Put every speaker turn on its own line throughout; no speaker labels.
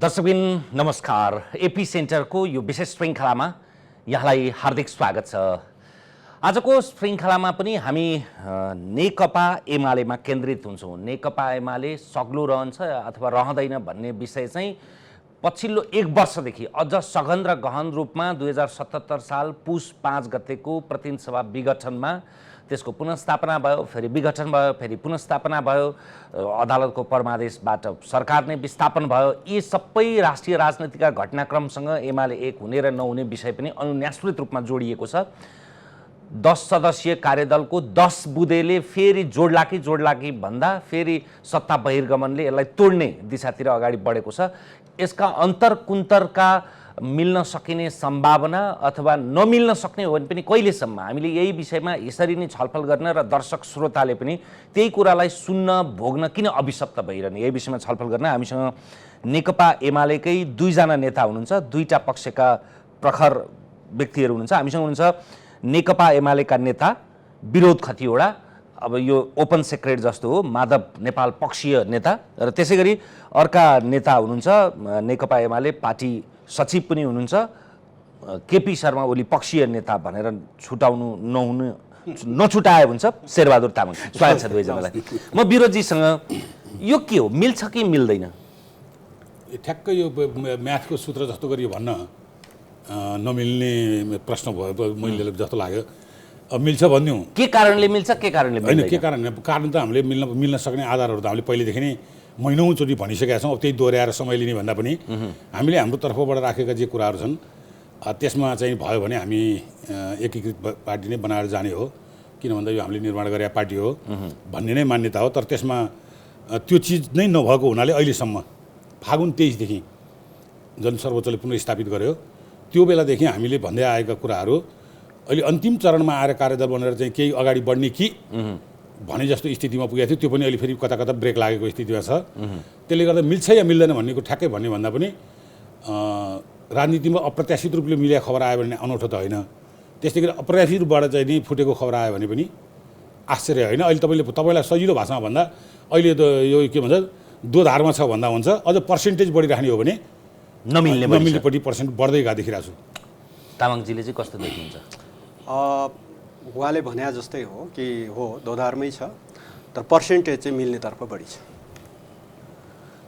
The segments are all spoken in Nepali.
दर्शकबिन नमस्कार। एपी सेन्टरको यो विशेष श्रृङ्खलामा यहाँलाई हार्दिक स्वागत छ। आजको श्रृङ्खलामा पनि हामी नेकपा एमालेमा केन्द्रित हुन्छौँ। नेकपा एमाले सग्लो रहन्छ अथवा रहँदैन भन्ने विषय चाहिँ पछिल्लो 1 वर्षदेखि अझ सघन र गहन रूपमा 2077 साल पुस 5 गतेको प्रतिनिधि सभा विघटनमा त्यसको पुनर्स्थापना भयो, फेरि विघटन भयो, फेरि पुनर्स्थापना भयो, अदालतको परमादेशबाट सरकार नै विस्थापन भयो। यी सबै राष्ट्रिय राजनीतिका घटनाक्रमसँग एमाले एक हुने र नहुने विषय पनि अनुन्यासृत रूपमा जोडिएको छ। 10 सदस्यीय कार्यदलको 10 बुँदेले फेरि जोड्ला कि भन्दा फेरि सत्ता बहिर्गमनले यसलाई तोड्ने दिशातिर अगाडि बढेको छ। यसका अन्तरकुन्तरका मिल्न सकिने सम्भावना अथवा नमिल्न सक्ने हो भने पनि कहिलेसम्म हामीले यही विषयमा यसरी नै छलफल गर्न र दर्शक श्रोताले पनि त्यही कुरालाई सुन्न भोग्न किन अभिशप्त भइरहने, यही विषयमा छलफल गर्न हामीसँग नेकपा एमालेकै 2 जना नेता हुनुहुन्छ, 2टा पक्षका प्रखर व्यक्तिहरू हुनुहुन्छ। हामीसँग हुनुहुन्छ नेकपा एमालेका नेता विरोध खतिवडा, अब यो ओपन सेक्रेट जस्तो हो, माधव नेपाल पक्षीय नेता, र त्यसै गरी अर्का नेता हुनुहुन्छ नेकपा एमाले पार्टी सचिव पनि हुनुहुन्छ केपी शर्मा ओली पक्षीय नेता भनेर छुटाउनु नछुटाए हुन्छ शेरबहादुर तामाङ। स्वागत छ दुवैजनालाई। म विरोधजीसँग यो के हो, मिल्छ कि मिल्दैन?
ठ्याक्कै यो म्याथको सूत्र जस्तो गरी भन्न नमिल्ने प्रश्न भयो मैले जस्तो लाग्यो। अब मिल्छ भन्दिउँ,
के कारणले मिल्छ, के कारणले मिल्दैन?
होइन, के कारण त हामीले मिल्न सक्ने आधारहरू त हामीले पहिलेदेखि नै महिनौचोटि भनिसकेका छौँ। अब त्यही दोहोऱ्याएर समय लिने भन्दा पनि हामीले हाम्रो तर्फबाट राखेका जे कुराहरू छन् त्यसमा चाहिँ भयो भने हामी एकीकृत पार्टी नै बनाएर जाने हो, किन भन्दा यो हामीले निर्माण गरेका पार्टी हो भन्ने नै मान्यता हो। तर त्यसमा त्यो चिज नै नभएको हुनाले अहिलेसम्म फागुन 23 देखि जुन सर्वोच्चले पुनर्स्थापित गर्यो त्यो बेलादेखि हामीले भन्दै आएका कुराहरू अहिले अन्तिम चरणमा आएर कार्यदल बनेर चाहिँ केही अगाडि बढ्ने कि भने जस्तो स्थितिमा पुगेको थियो। त्यो पनि अहिले फेरि कता कता ब्रेक लागेको स्थितिमा छ। त्यसले गर्दा मिल्छ या मिल्दैन भन्नेको ठ्याक्कै भन्ने भन्दा पनि राजनीतिमा अप्रत्याशित रूपले मिलेको खबर आयो भने अनौठो त होइन, त्यस्तै गरी अप्रत्याशित रूपबाट चाहिँ नि फुटेको खबर आयो भने पनि आश्चर्य होइन। अहिले तपाईँलाई सजिलो भाषामा भन्दा अहिले त यो के भन्छ दोधारमा छ भन्दा हुन्छ। अझ पर्सेन्टेज बढिराख्ने हो भने नमिल्नेपट्टि पर्सेन्ट बढ्दै गएको देखिरहेको छु।
तामाङजीले चाहिँ कस्तो देखिन्छ?
उहाँले भने जस्तै हो कि हो दोधारमै छ, तर पर्सेन्टेज चाहिँ मिल्नेतर्फ बढी छ।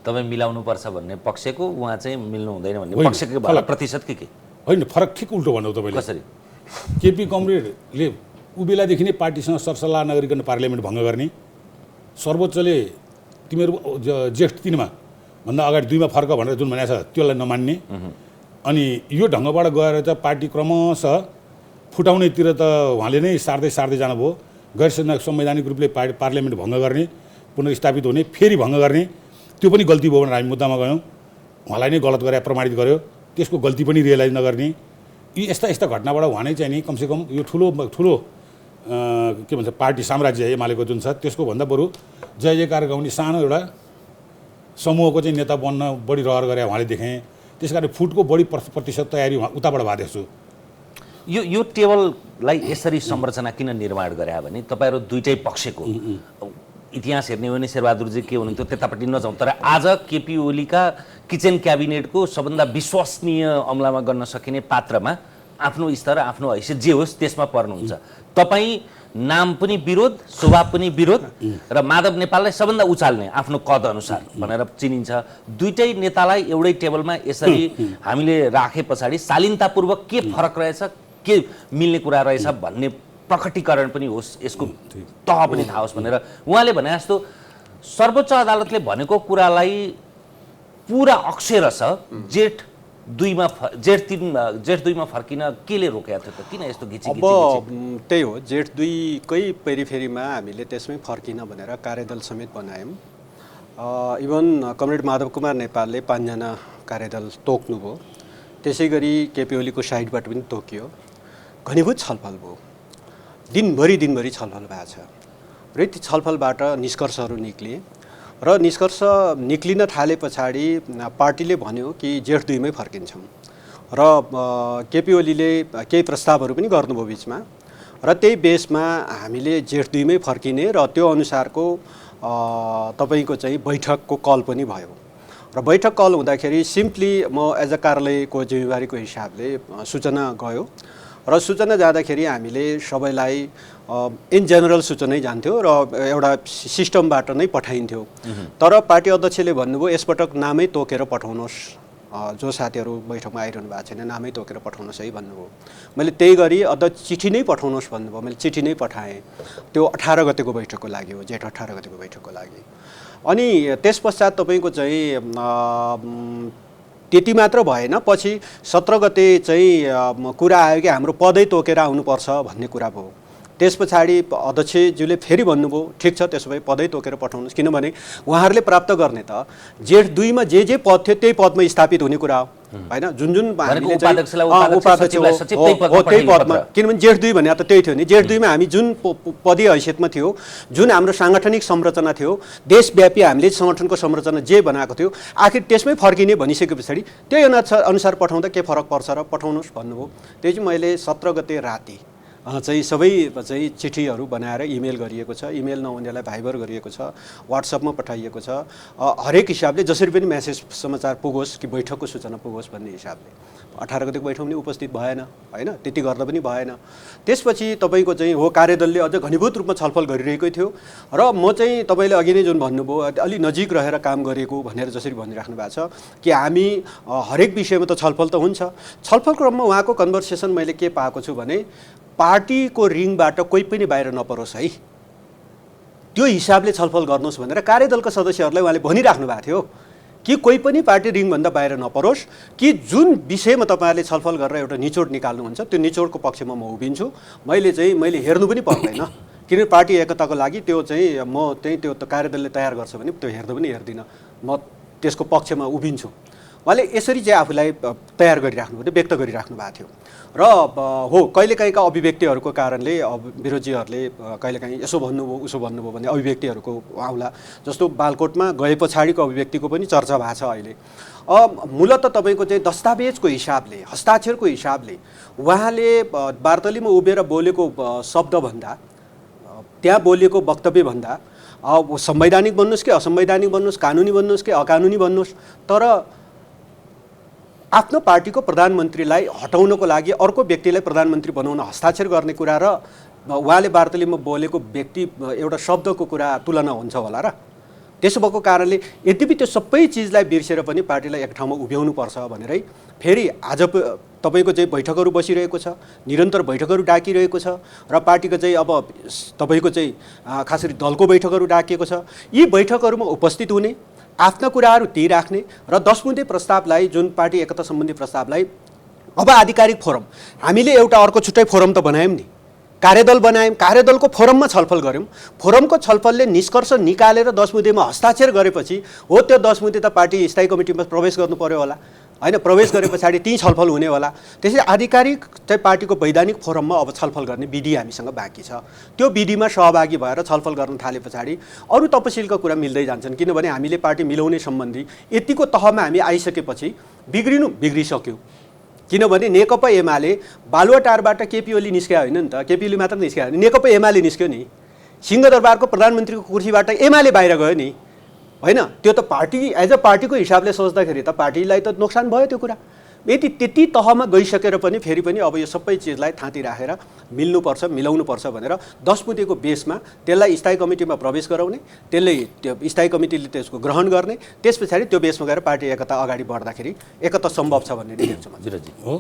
तपाईँ मिलाउनुपर्छ भन्ने पक्षको, उहाँ चाहिँ मिल्नु हुँदैन भन्ने पक्षको प्रतिशत के
होइन, फरक ठिक उल्टो भन्नु तपाईँले।
कसरी?
केपी कमरेडले उ बेलादेखि नै पार्टीसँग सरसल्लाह नगरिकन पार्लियामेन्ट भङ्ग गर्ने, सर्वोच्चले तिमीहरू जेठ 3मा भन्दा अगाडि 2मा फर्क भनेर जुन भनेको छ त्यसलाई नमान्ने, अनि यो ढङ्गबाट गएर चाहिँ पार्टी क्रमशः फुटाउनेतिर त उहाँले नै सार्दै जानुभयो। गैर संवैधानिक रूपले पार्लियामेन्ट भङ्ग गर्ने, पुनर्स्थापित हुने, फेरि भङ्ग गर्ने, त्यो पनि गल्ती भयो भनेर हामी मुद्दामा गयौँ। उहाँलाई नै गलत गरेर प्रमाणित गर्यो, त्यसको गल्ती पनि रियलाइज नगर्ने। यी यस्ता घटनाबाट उहाँ नै चाहिँ नि कमसेकम यो ठुलो के भन्छ पार्टी साम्राज्य एमालेको जुन छ त्यसको भन्दा बरु जय जयकार गाउने सानो एउटा समूहको चाहिँ नेता बन्न बढी रहर गरे उहाँले देखेँ। त्यस कारण फुटको बढी प्रतिशत तयारी उताबाट भएको देख्छु।
यो टेबललाई यसरी संरचना किन निर्माण गरे भने तपाईँहरू दुईटै पक्षको इतिहास हेर्ने हो भने शेरबहादुरजी के हुनुहुन्थ्यो त्यतापट्टि नजाउँ, तर आज केपी ओलीका किचन क्याबिनेटको सबभन्दा विश्वसनीय अमलामा गर्न सकिने पात्रमा आफ्नो स्तर आफ्नो हैसियत जे होस् त्यसमा पर्नुहुन्छ। तपाईँ नाम पनि विरोध, स्वभाव पनि विरोध र माधव नेपाललाई सबभन्दा उचाल्ने आफ्नो कद अनुसार भनेर चिनिन्छ। दुईटै नेतालाई एउटै टेबलमा यसरी हामीले राखे पछाडि शालीनतापूर्वक के फरक रहेछ, के मिल्ने कुरा रहेछ भन्ने प्रकटीकरण पनि होस्, यसको तह पनि थाहा होस् भनेर उहाँले भने जस्तो सर्वोच्च अदालतले भनेको कुरालाई पुरा अक्षरश जेठ 2मा फर्किन केले रोकेको थियो त? किन यस्तो घिची?
अब त्यही हो, जेठ 2कै पेरिफेरीमा हामीले त्यसमै फर्किन भनेर कार्यदल समेत बनायौँ। इभन कमरेड माधव कुमार नेपालले 5 जना कार्यदल तोक्नुभयो, त्यसै गरी केपी ओलीको साइडबाट पनि तोकियो। घनीभूत छलफल भयो, दिनभरि छलफल भएको छ र ती छलफलबाट निष्कर्षहरू निक्लिए र निष्कर्ष निक्लिन थाले पछाडि पार्टीले भन्यो कि जेठ 2मै फर्किन्छौँ र केपी ओलीले केही प्रस्तावहरू पनि गर्नुभयो बिचमा र त्यही बेसमा हामीले जेठ 2मै फर्किने र त्यो अनुसारको तपाईको चाहिँ बैठकको कल पनि भयो र बैठक कल हुँदाखेरि सिम्पली म एज अ कार्यालयको जिम्मेवारीको हिसाबले सूचना गयो र सूचना जाँदाखेरि हामीले सबैलाई इन जेनरल सूचनै जान्थ्यो र एउटा सिस्टमबाट नै पठाइन्थ्यो। तर पार्टी अध्यक्षले भन्नुभयो यसपटक नामै तोकेर पठाउनुहोस्, जो साथीहरू बैठकमा आइरहनु भएको छैन नामै तोकेर पठाउनुहोस् है भन्नुभयो। मैले त्यही गरी अध्यक्ष चिठी नै पठाउनुहोस् भन्नुभयो, मैले चिठी नै पठाएँ। त्यो 18 गतेको बैठकको लागि हो, जेठ 18 गतेको बैठकको लागि। अनि त्यस पश्चात तपाईँको चाहिँ त्यति मात्र भएन, पछि 17 गते चाहिँ कुरा आयो कि हाम्रो पदै तोकेर आउनुपर्छ भन्ने कुरा भयो। त्यस पछाडि अध्यक्षज्यूले फेरि भन्नुभयो ठिक छ त्यसो भए पदै तोकेर पठाउनुहोस्, किनभने उहाँहरूले प्राप्त गर्ने त जेठ 2 मा जे पद थियो त्यही पदमा स्थापित हुने कुरा हो हैन। जुन हामीले त्यही पदमा, किनभने जेठ 2 भने त त्यही थियो नि। जेठ 2 मा हामी जुन पदीय हैसियतमा थियो, जुन हाम्रो साङ्गठनिक संरचना थियो, देशव्यापी हामीले सङ्गठनको संरचना जे बनाएको थियो, आखिर त्यसमै फर्किने भनिसके पछाडि त्यही अनुसार पठाउँदा के फरक पर्छ र पठाउनुहोस् भन्नुभयो। त्यही चाहिँ मैले 17 गते राति चाहिँ सबै चाहिँ चिठीहरू बनाएर इमेल गरिएको छ, इमेल नहुनेलाई भाइबर गरिएको छ, व्हाट्सएपमा पठाइएको छ, हरेक हिसाबले जसरी पनि मेसेज समाचार पुगोस् कि बैठकको सूचना पुगोस् भन्ने हिसाबले। 18 गतेको बैठक पनि उपस्थित भएन हैन, त्यति गर्दा पनि भएन। त्यसपछि तपाईँको चाहिँ हो कार्यदलले अझ घनीभूत रूपमा छलफल गरिरहेकै थियो र म चाहिँ तपाईँले अघि नै जुन भन्नुभयो अलि नजिक रहेर काम गरेको भनेर जसरी भनिराख्नु भएको छ कि हामी हरेक विषयमा त छलफल त हुन्छ। छलफल क्रममा उहाँको कन्भर्सेसन मैले के पाएको छु भने पार्टीको रिङबाट कोही पनि बाहिर नपरोस् है, त्यो हिसाबले छलफल गर्नुहोस् भनेर कार्यदलका सदस्यहरूलाई उहाँले भनिराख्नु भएको थियो कि कोही पनि पार्टी रिङभन्दा बाहिर नपरोस्, कि जुन विषयमा तपाईँहरूले छलफल गरेर एउटा निचोड निकाल्नुहुन्छ त्यो निचोडको पक्षमा म उभिन्छु। मैले हेर्नु पनि पर्दैन, किनभने पार्टी एकताको लागि त्यो चाहिँ म चाहिँ त्यो कार्यदलले तयार गर्छ भने त्यो हेर्दा पनि हेर्दिनँ, म त्यसको पक्षमा उभिन्छु। उहाँले यसरी चाहिँ आफूलाई तयार गरिराख्नु भयो, व्यक्त गरिराख्नु भएको थियो। र हो कहिलेकाहीँका अभिव्यक्तिहरूको कारणले विरोधीहरूले कहिलेकाहीँ यसो भन्नुभयो उसो भन्नुभयो भन्ने अभिव्यक्तिहरूको आउला। जस्तो बालकोटमा गए पछाडिको अभिव्यक्तिको पनि चर्चा भएको छ अहिले। मूलत तपाईँको चाहिँ दस्तावेजको हिसाबले, हस्ताक्षरको हिसाबले उहाँले वार्तालीमा उभिएर बोलेको शब्दभन्दा, त्यहाँ बोलेको वक्तव्यभन्दा संवैधानिक भन्नुहोस् कि असंवैधानिक भन्नुहोस्, कानुनी भन्नुहोस् कि अकानुनी भन्नुहोस्, तर आफ्नो पार्टीको प्रधानमन्त्रीलाई हटाउनको लागि अर्को व्यक्तिलाई प्रधानमन्त्री बनाउन हस्ताक्षर गर्ने कुरा र उहाँले वार्तालीमा बोलेको व्यक्ति एउटा शब्दको कुरा तुलना हुन्छ होला र। त्यसो भएको कारणले यद्यपि त्यो सबै चिजलाई बिर्सेर पनि पार्टीलाई एक ठाउँमा उभ्याउनुपर्छ भनेरै फेरि आज तपाईँको चाहिँ बैठकहरू बसिरहेको छ, निरन्तर बैठकहरू डाकिरहेको छ र पार्टीको चाहिँ अब तपाईँको चाहिँ खास गरी दलको बैठकहरू डाकिएको छ। यी बैठकहरूमा उपस्थित हुने, आफ्ना कुराहरू त्यही राख्ने र 10 बुँदे प्रस्तावलाई, जुन पार्टी एकता सम्बन्धी प्रस्तावलाई अब आधिकारिक फोरम, हामीले एउटा अर्को छुट्टै फोरम त बनायौँ नि, कार्यदल बनायौँ, कार्यदलको फोरममा छलफल गऱ्यौँ। फोरमको छलफलले निष्कर्ष निकालेर 10 बुँदेमा हस्ताक्षर गरेपछि हो त्यो 10 बुँदे त पार्टी स्थायी कमिटीमा प्रवेश गर्नु पर्यो होला हैन, प्रवेश गरे पछाडि त्यही छलफल हुने होला। त्यसैले आधिकारिक चाहिँ पार्टीको वैधानिक फोरममा अब छलफल गर्ने विधि हामीसँग बाँकी छ। त्यो विधिमा सहभागी भएर छलफल गर्न थाले पछाडि अरू तपसिलका कुरा मिल्दै जान्छन्, किनभने हामीले पार्टी मिलाउने सम्बन्धी यतिको तहमा हामी आइसकेपछि बिग्रिसक्यो। किनभने नेकपा एमाले बालुवाटारबाट केपी ओली निस्क्या होइन नि त, केपी ओली मात्र निस्क्या होइन, नेकपा एमाले निस्क्यो नि। सिंहदरबारको प्रधानमन्त्रीको कुर्सीबाट एमाले बाहिर गयो नि होइन। त्यो त पार्टी एज अ पार्टीको हिसाबले सोच्दाखेरि त पार्टीलाई त नोक्सान भयो त्यो कुरा। यति त्यति तहमा गइसकेर पनि फेरि पनि अब यो सबै चिजलाई थाँती राखेर मिल्नुपर्छ, मिलाउनुपर्छ भनेर 10 बुँदेको बेसमा त्यसलाई स्थायी कमिटीमा प्रवेश गराउने, त्यसले त्यो स्थायी कमिटीले त्यसको ग्रहण गर्ने, त्यस पछाडि त्यो बेसमा गएर पार्टी एकता अगाडि बढ्दाखेरि एकता सम्भव छ भन्ने देख्छु म।
हो,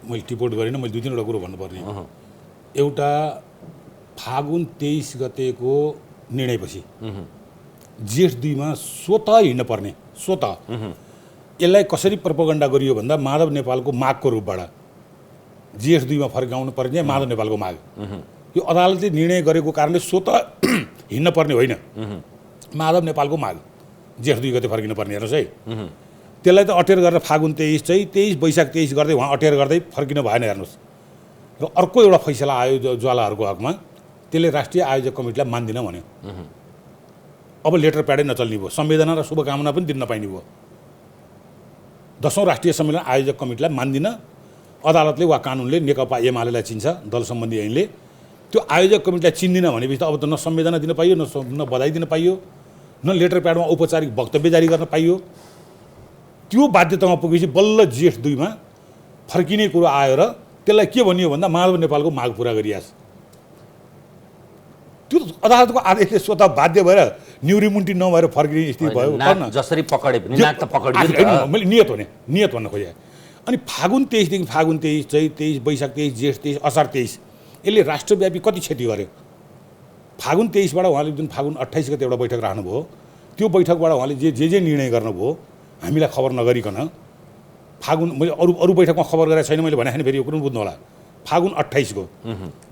मैले टिपोट गरेन, मैले 2-3 कुरा भन्नुपर्ने। एउटा फागुन 23 गतेको निर्णयपछि जेठ 2 मा स्वतः हिँड्न पर्ने, स्वतः यसलाई कसरी प्रोपोगन्डा गरियो भन्दा माधव नेपालको मागको रूपबाट जेठ 2 मा फर्काउनु पर्ने माधव नेपालको माग, यो अदालतले निर्णय गरेको कारणले स्वतः हिँड्न पर्ने होइन, माधव नेपालको माग जेठ 2 गते फर्किनु पर्ने। हेर्नुहोस् है, त्यसलाई त अटेर गरेर फागुन 23 चाहिँ 23 वैशाख 23 गर्दै उहाँ अटेर गर्दै फर्किनु भएन। हेर्नुहोस्, र अर्को एउटा फैसला आयो ज्वालाहरूको हकमा, त्यसले राष्ट्रिय आयोजक कमिटीलाई मान्दिन भन्यो। अब लेटर प्याडै नचल्ने भयो, संवेदना र शुभकामना पनि दिन नपाइने भयो। 10औं राष्ट्रिय सम्मेलन आयोजक कमिटीलाई मान्दिन, अदालतले वा कानुनले नेकपा एमालेलाई चिन्छ, दल सम्बन्धी ऐनले त्यो आयोजक कमिटीलाई चिन्दिन भनेपछि त अब त न संवेदना दिन पाइयो, न बधाई दिन पाइयो, न लेटर प्याडमा औपचारिक वक्तव्य जारी गर्न पाइयो। त्यो बाध्यतामा पुगेपछि बल्ल जेठ 2 मा फर्किने कुरो आयो र त्यसलाई के भनियो भन्दा माधव नेपालको माग पुरा गरियास। त्यो अदालतको आदेशले स्वतः बाध्य भएर न्युरिमुन्टी नभएर फर्किने स्थिति भयो।
जसरी पकडे पनि नाक त पकडियो।
मैले नियत भन्न खोजेँ। अनि फागुन 23 देखि फागुन 23, चैत 23, वैशाख 23, जेठ 23, असार 23 यसले राष्ट्रव्यापी कति क्षति गर्यो। फागुन 23 बाट उहाँले जुन फागुन 28 गते एउटा बैठक राख्नुभयो, त्यो बैठकबाट उहाँले जे निर्णय गर्नुभयो हामीलाई खबर नगरिकन, फागुन मैले अरू बैठकमा खबर गरेको छैन मैले भने फेरि यो कुरो बुझ्नु होला। फागुन 28 को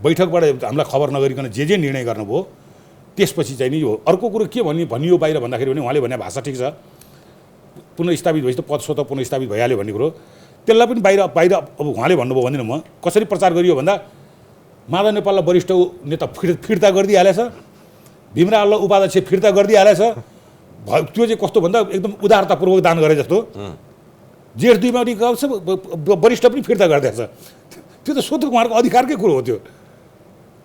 बैठकबाट हामीलाई खबर नगरिकन जे निर्णय गर्नुभयो त्यसपछि चाहिँ नि यो अर्को कुरो के भनियो बाहिर भन्दाखेरि भने उहाँले भने भाषा ठिक छ, पुनर्स्थापित भएपछि त पद स्वतः पुनर्स्थापित भइहाल्यो भन्ने कुरो, त्यसलाई पनि बाहिर अब उहाँले भन्नुभयो भन्दिनँ म। कसरी प्रचार गरियो भन्दा माधव नेपाललाई वरिष्ठ नेता फिर्ता गरिदिइहालेछ, भीमरावलाई उपाध्यक्ष फिर्ता गरिदिइहालेछ। त्यो चाहिँ कस्तो भन्दा एकदम उदारतापूर्वक दान गरे जस्तो। जेठ 2 मा वरिष्ठ पनि फिर्ता गरिदिएछ। त्यो त स्वतः उहाँहरूको अधिकारकै कुरो हो। त्यो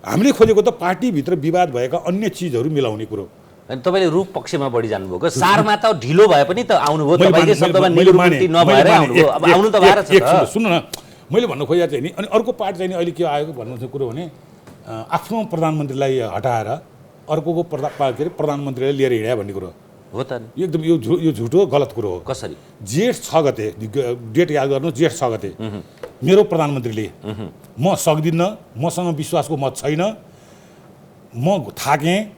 हामीले खोजेको त पार्टीभित्र विवाद भएका अन्य चिजहरू मिलाउने कुरो।
अनि तपाईँले रूप पक्षमा बढी जानुभएको, सारमा त ढिलो भए पनि त आउनुभयो, तपाईँकै शब्दमा निरुक्ति नभएर आउनुभयो। अब आउनु त भएर छ त।
सुन्नु न, मैले भन्नु खोजेको चाहिँ नि अनि अर्को पार्ट चाहिँ अहिले के आएको भन्नु कुरो भने आफ्नो प्रधानमन्त्रीलाई हटाएर अर्कोको प्रधानमन्त्रीलाई लिएर हिँड्या भन्ने कुरो
हो त।
एकदम यो झुटो गलत कुरो हो।
कसरी?
जेठ 6 गते डेट याद गर्नु, जेठ 6 गते मेरो प्रधानमन्त्रीले म सक्दिनँ, मसँग विश्वासको मत छैन, म थाकेँ,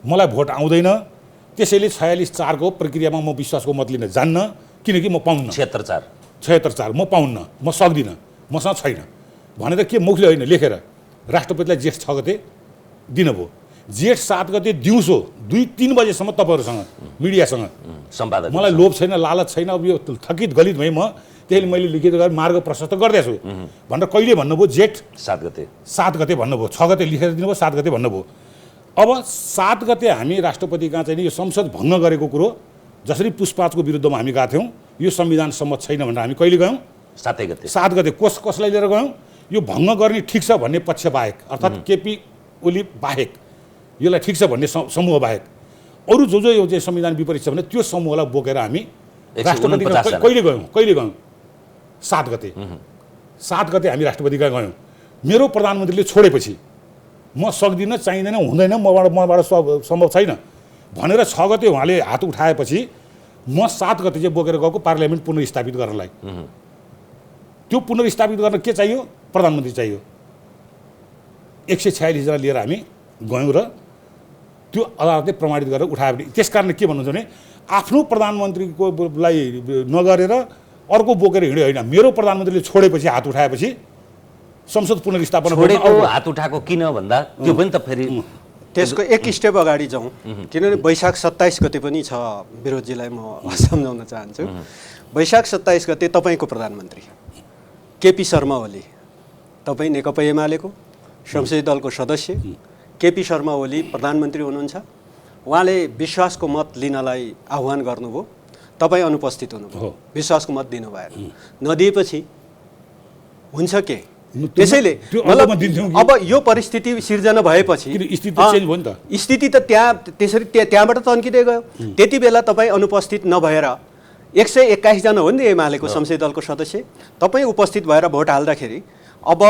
मलाई भोट आउँदैन, त्यसैले 46-4 को प्रक्रियामा म विश्वासको मत लिन जान्न, किनकि म पाउन्न। 76-4 म पाउन्न, म सक्दिनँ, मसँग छैन भनेर के मुखले होइन लेखेर राष्ट्रपतिलाई जेठ 6 गते दिनुभयो। जेठ 7 गते दिउँसो 2-3 बजेसम्म तपाईँहरूसँग मिडियासँग
सम्पादक
मलाई लोभ छैन, लालच छैन, अब यो थकित गलित भएँ म, त्यसैले मैले लिखित गरेर मार्ग प्रशस्त गर्दैछु भनेर कहिले भन्नुभयो? जेठ 7 गते भन्नुभयो। 6 गते लेखेर दिनुभयो, 7 गते भन्नुभयो। अब 7 गते हामी राष्ट्रपति कहाँ चाहिँ यो संसद भङ्ग गरेको कुरो जसरी पुष्पाचको विरुद्धमा हामी गएको थियौँ, यो संविधान सम्मत छैन भनेर हामी कहिले गयौँ? 7 गते। कसलाई लिएर गयौँ? यो भङ्ग गर्ने ठिक छ भन्ने पक्ष बाहेक, अर्थात् केपी ओली बाहेक, यसलाई ठिक छ भन्ने समूह बाहेक अरू जो यो चाहिँ संविधान विपरीत छ भने त्यो समूहलाई बोकेर हामी राष्ट्रपति कहिले गयौँ? 7 गते। 7 गते हामी राष्ट्रपति कहाँ गयौँ? मेरो प्रधानमन्त्रीले छोडेपछि म सक्दिनँ, चाहिँदैन, हुँदैन, मबाट सम्भव छैन भनेर 6 गते उहाँले हात उठाएपछि म 7 गते चाहिँ बोकेर गएको पार्लियामेन्ट पुनर्स्थापित गर्नलाई। त्यो पुनर्स्थापित गर्न के चाहियो? प्रधानमन्त्री चाहियो। 146 जना लिएर हामी गयौँ र त्यो अदालतले प्रमाणित गरेर उठायो भने त्यस कारण के भन्नुहुन्छ भने आफ्नो प्रधानमन्त्रीकोलाई नगरेर अर्को बोकेर हिँड्यो होइन, मेरो प्रधानमन्त्रीले छोडेपछि हात उठाएपछि संसद पुनर्स्थापना
हात उठाएको किन भन्दा त्यो पनि त फेरि
त्यसको एक स्टेप अगाडि जाउँ, किनभने वैशाख 27 गते पनि छ। विरोधजीलाई म सम्झाउन चाहन्छु, वैशाख 27 गते तपाईँको प्रधानमन्त्री केपी शर्मा ओली, तपाईँ नेकपा एमालेको संसदीय दलको सदस्य केपी शर्मा ओली प्रधानमन्त्री हुनुहुन्छ। उहाँले विश्वासको मत लिनलाई आह्वान गर्नुभयो, तपाईँ अनुपस्थित हुनुभयो, विश्वासको मत दिनु भएन। नदिएपछि हुन्छ के? त्यसैले अब यो परिस्थिति सिर्जना भएपछि स्थिति त त्यसरी त्यहाँबाट तन्किँदै गयो। त्यति बेला तपाईँ अनुपस्थित नभएर 121 जना हो नि एमालेको संसदीय दलको सदस्य, तपाईँ उपस्थित भएर भोट हाल्दाखेरि अब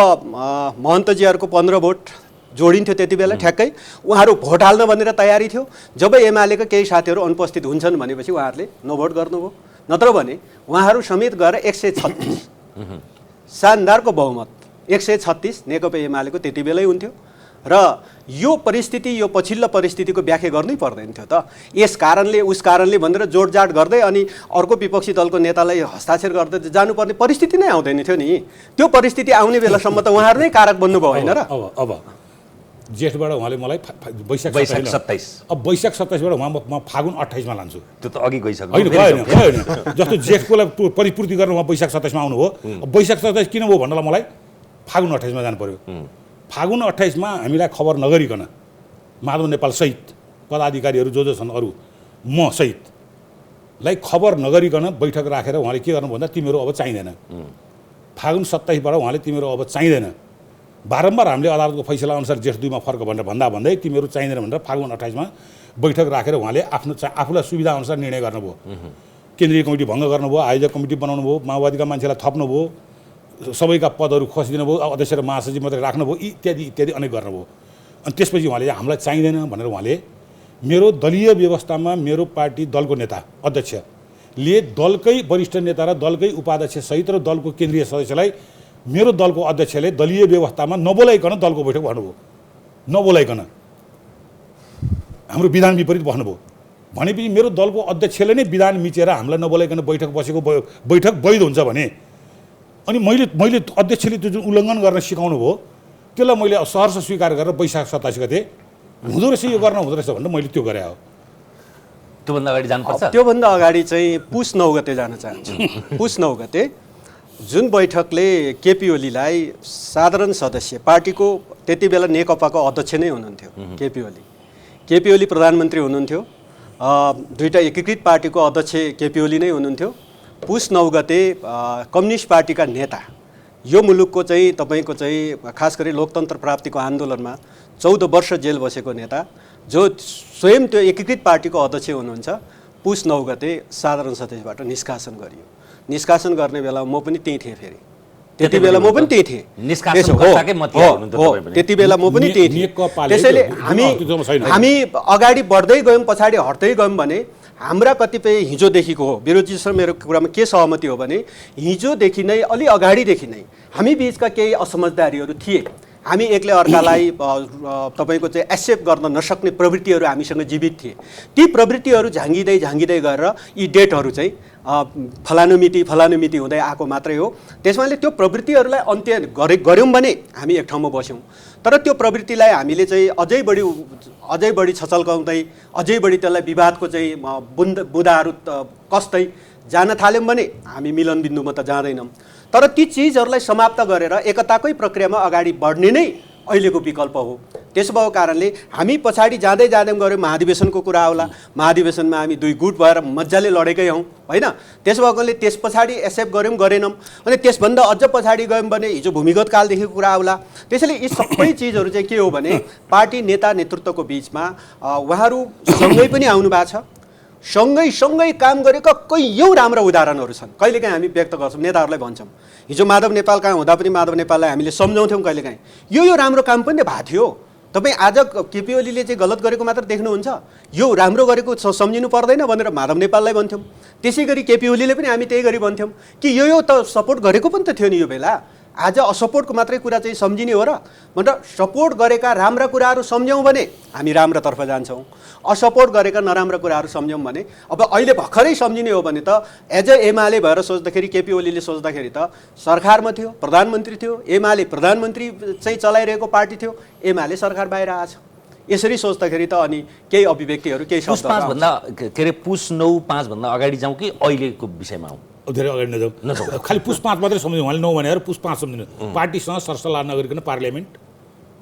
महन्तजीहरूको 15 भोट जोडिन्थ्यो। त्यति बेला ठ्याक्कै उहाँहरू भोट हाल्न भनेर तयारी थियो। जब एमालेका केही साथीहरू अनुपस्थित हुन्छन् भनेपछि उहाँहरूले नोभोट गर्नुभयो, नत्र भने उहाँहरू समेत गएर 136 शानदारको बहुमत 136 नेकपा एमालेको त्यति बेलै हुन्थ्यो। र यो परिस्थिति, यो पछिल्लो परिस्थितिको व्याख्या गर्नै पर्दैन थियो त। यस कारणले उस कारणले भनेर जोडजाड गर्दै अनि अर्को विपक्षी दलको नेतालाई हस्ताक्षर गर्दै जानुपर्ने परिस्थिति नै आउँदैन थियो नि। त्यो परिस्थिति आउने बेलासम्म त उहाँहरू नै कारक बन्नुभयो होइन र?
अब जेठबाट उहाँले मलाई वैशाख 27, अब वैशाख 27 बाट म फागुन 28 मा लान्छु।
त्यो त अघि गइसक्यो।
होइन जस्तो जेठकोलाई परिपूर्ति गरेर उहाँ वैशाख 27 मा आउनुभयो। वैशाख 27 किन भयो भन्नलाई मलाई फागुन 28 मा जानु पर्यो। फागुन 28 मा हामीलाई खबर नगरिकन माधव नेपाल सहित पदाधिकारीहरू जो छन् अरू म सहितलाई खबर नगरिकन बैठक राखेर उहाँले के गर्नु भन्दा तिमीहरू अब चाहिँदैन। फागुन 27 बाट उहाँले तिमीहरू अब चाहिँदैन, बारम्बार हामीले अदालतको फैसला अनुसार जेठ 2 मा फर्क भनेर भन्दै तिमीहरू चाहिँदैन भनेर फागुन 28 मा बैठक राखेर उहाँले आफूलाई सुविधा अनुसार निर्णय गर्नुभयो। केन्द्रीय कमिटी भङ्ग गर्नुभयो, आयोजक कमिटी बनाउनु भयो, माओवादीका मान्छेलाई थप्नुभयो, सबैका पदहरू खोसिदिनु भयो, अध्यक्ष र महासचिव मात्रै राख्नुभयो, इत्यादि इत्यादि अनेक गर्नुभयो। अनि त्यसपछि उहाँले हामीलाई चाहिँदैन भनेर उहाँले मेरो दलीय व्यवस्थामा मेरो पार्टी दलको नेता अध्यक्षले दलकै वरिष्ठ नेता र दलकै उपाध्यक्ष सहित र दलको केन्द्रीय सदस्यलाई मेरो दलको अध्यक्षले दलीय व्यवस्थामा नबोलाइकन दलको बैठक भन्नुभयो, नबोलाइकन हाम्रो विधान विपरीत बस्नुभयो। भनेपछि मेरो दलको अध्यक्षले नै विधान मिचेर हामीलाई नबोलाइकन बैठक बसेको बैठक वैध हुन्छ भने अनि मैले अध्यक्षले त्यो जुन उल्लङ्घन गर्न सिकाउनु भयो त्यसलाई मैले सहर्ष स्वीकार गरेर वैशाख 27 गते हुँदो रहेछ यो गर्न हुँदो रहेछ भनेर मैले त्यो गरे हो।
त्योभन्दा अगाडि जानुपर्छ।
त्योभन्दा अगाडि चाहिँ पुस 9 गते जान चाहन्छु। पुस 9 गते जुन बैठकले केपी ओलीलाई साधारण सदस्य, पार्टीको त्यति बेला नेकपाको अध्यक्ष नै हुनुहुन्थ्यो केपी ओली प्रधानमन्त्री हुनुहुन्थ्यो, दुईटा एकीकृत पार्टीको अध्यक्ष केपी ओली नै हुनुहुन्थ्यो। पुस 9 गते कम्युनिस्ट पार्टीका नेता, यो मुलुकको चाहिँ तपाईँको चाहिँ खास गरी लोकतन्त्र प्राप्तिको आन्दोलनमा 14 वर्ष जेल बसेको नेता जो स्वयं त्यो एकीकृत पार्टीको अध्यक्ष हुनुहुन्छ, पुस 9 गते साधारण सदस्यबाट निष्कासन गरियो। निष्कासन गर्ने बेला म पनि त्यही थिएँ, फेरि त्यति बेला म पनि त्यही थिएँ, त्यति बेला म पनि त्यही थिएँ। त्यसैले हामी अगाडि बढ्दै गयौँ, पछाडि हट्दै गयौँ भने हाम्रा कतिपय हिजोदेखिको हो, विरोधीसँग मेरो कुरामा के सहमति हो भने हिजोदेखि नै अलि अगाडिदेखि नै हामी बिचका केही असमझदारीहरू थिए। हामी एकले अर्कालाई तपाईँको चाहिँ एक्सेप्ट गर्न नसक्ने प्रवृत्तिहरू हामीसँग जीवित थिए। ती प्रवृत्तिहरू झाँगिँदै गएर यी डेटहरू चाहिँ फलानु मिति हुँदै आएको मात्रै हो। त्यसमाले त्यो प्रवृत्तिहरूलाई अन्त्य गऱ्यौँ भने हामी एक ठाउँमा बस्यौँ। तर त्यो प्रवृत्तिलाई हामीले चाहिँ अझै बढी छचल्काउँदै अझै बढी त्यसलाई विवादको चाहिँ बुँदाहरू कस्दै जान थाल्यौँ भने हामी मिलन बिन्दुमा त जाँदैनौँ। तर ती चिजहरूलाई समाप्त गरेर एकताकै प्रक्रियामा अगाडि बढ्ने नै अहिलेको विकल्प हो। त्यसो भएको कारणले हामी पछाडि जाँदै गऱ्यौँ, महाधिवेशनको कुरा आउला, महाधिवेशनमा हामी दुई गुट भएर मजाले लडेकै हौँ होइन। त्यसो भएकोले त्यस पछाडि एक्सेप्ट गऱ्यौँ गरेनौँ, अनि त्यसभन्दा अझ पछाडि गयौँ भने हिजो भूमिगत कालदेखिको कुरा आउला। त्यसैले यी सबै चिजहरू चाहिँ के हो भने पार्टी नेता नेतृत्वको बिचमा उहाँहरू सँगै पनि आउनु भएको छ, सँगै काम गरेका कैयौँ राम्रा उदाहरणहरू छन्। कहिलेकाहीँ हामी व्यक्त गर्छौँ, नेताहरूलाई भन्छौँ, हिजो माधव नेपाल कहाँ हुँदा पनि माधव नेपाललाई हामीले सम्झाउँथ्यौँ कहिलेकाहीँ यो राम्रो काम पनि भएको थियो। तपाईँ आज केपी ओलीले चाहिँ गलत गरेको मात्र देख्नुहुन्छ, यो राम्रो गरेको सम्झिनु पर्दैन भनेर माधव नेपाललाई भन्थ्यौँ। त्यसै गरी केपी ओलीले पनि हामी त्यही गरी भन्थ्यौँ कि यो त सपोर्ट गरेको पनि त थियो नि यो बेला। आज असपोर्टको मात्रै कुरा चाहिँ सम्झिने हो र भनेर सपोर्ट गरेका राम्रा कुराहरू सम्झौँ भने हामी राम्रोतर्फ जान्छौँ, असपोर्ट गरेका नराम्रा कुराहरू सम्झौँ भने अब अहिले भर्खरै सम्झिने हो भने त एज अ एमाले भएर सोच्दाखेरि केपी ओलीले सोच्दाखेरि त सरकारमा थियो, प्रधानमन्त्री थियो, एमाले प्रधानमन्त्री चाहिँ चलाइरहेको पार्टी थियो, एमाले सरकार बाहिर आएछ। यसरी सोच्दाखेरि त अनि केही अभिव्यक्तिहरू केही
शब्दहरू के अरे पुस 9-5 भन्दा अगाडि जाउँ कि अहिलेको विषयमा आउँ?
धेरै अगाडि नजाउँ, खालि पुस 5 मात्रै सम्झिनु, उहाँले 9 भनेर पुस 5 सम्झिनु, पार्टीसँग सरसल्लाह नगरिकन पार्लियामेन्ट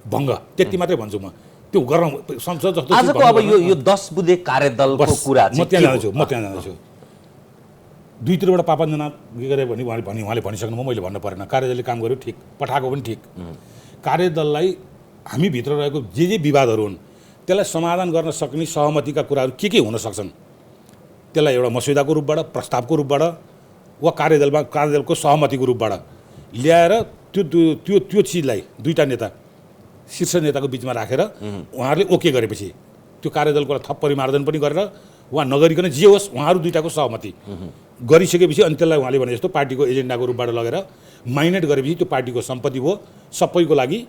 भङ्ग, त्यति मात्रै भन्छु म। त्यो गर्न संसद जस्तो
आजको अब यो 10 बुँदे कार्यदलको कुरा
म त्यहाँ जाँदैछु। दुईतिरबाट पापनजना के गरे भने उहाँले भनिसक्नु, मैले भन्नु परेन। कार्यदलले काम गर्यो ठिक, पठाएको पनि ठिक। कार्यदललाई हामी भित्र रहेको जे विवादहरू हुन् त्यसलाई समाधान गर्न सक्ने सहमतिका कुराहरू के हुन सक्छन् त्यसलाई एउटा मस्यौदाको रूपबाट, प्रस्तावको रूपबाट वा कार्यदलको सहमतिको रूपबाट ल्याएर त्यो चिजलाई दुईटा नेता शीर्ष नेताको बिचमा राखेर उहाँहरूले ओके गरेपछि त्यो कार्यदलको थप परिमार्जन पनि गरेर वा नगरिकन जे होस् उहाँहरू दुईटाको सहमति गरिसकेपछि अनि त्यसलाई उहाँले भने जस्तो पार्टीको एजेन्डाको रूपबाट लगेर माइनेट गरेपछि त्यो पार्टीको सम्पत्ति भयो, सबैको लागि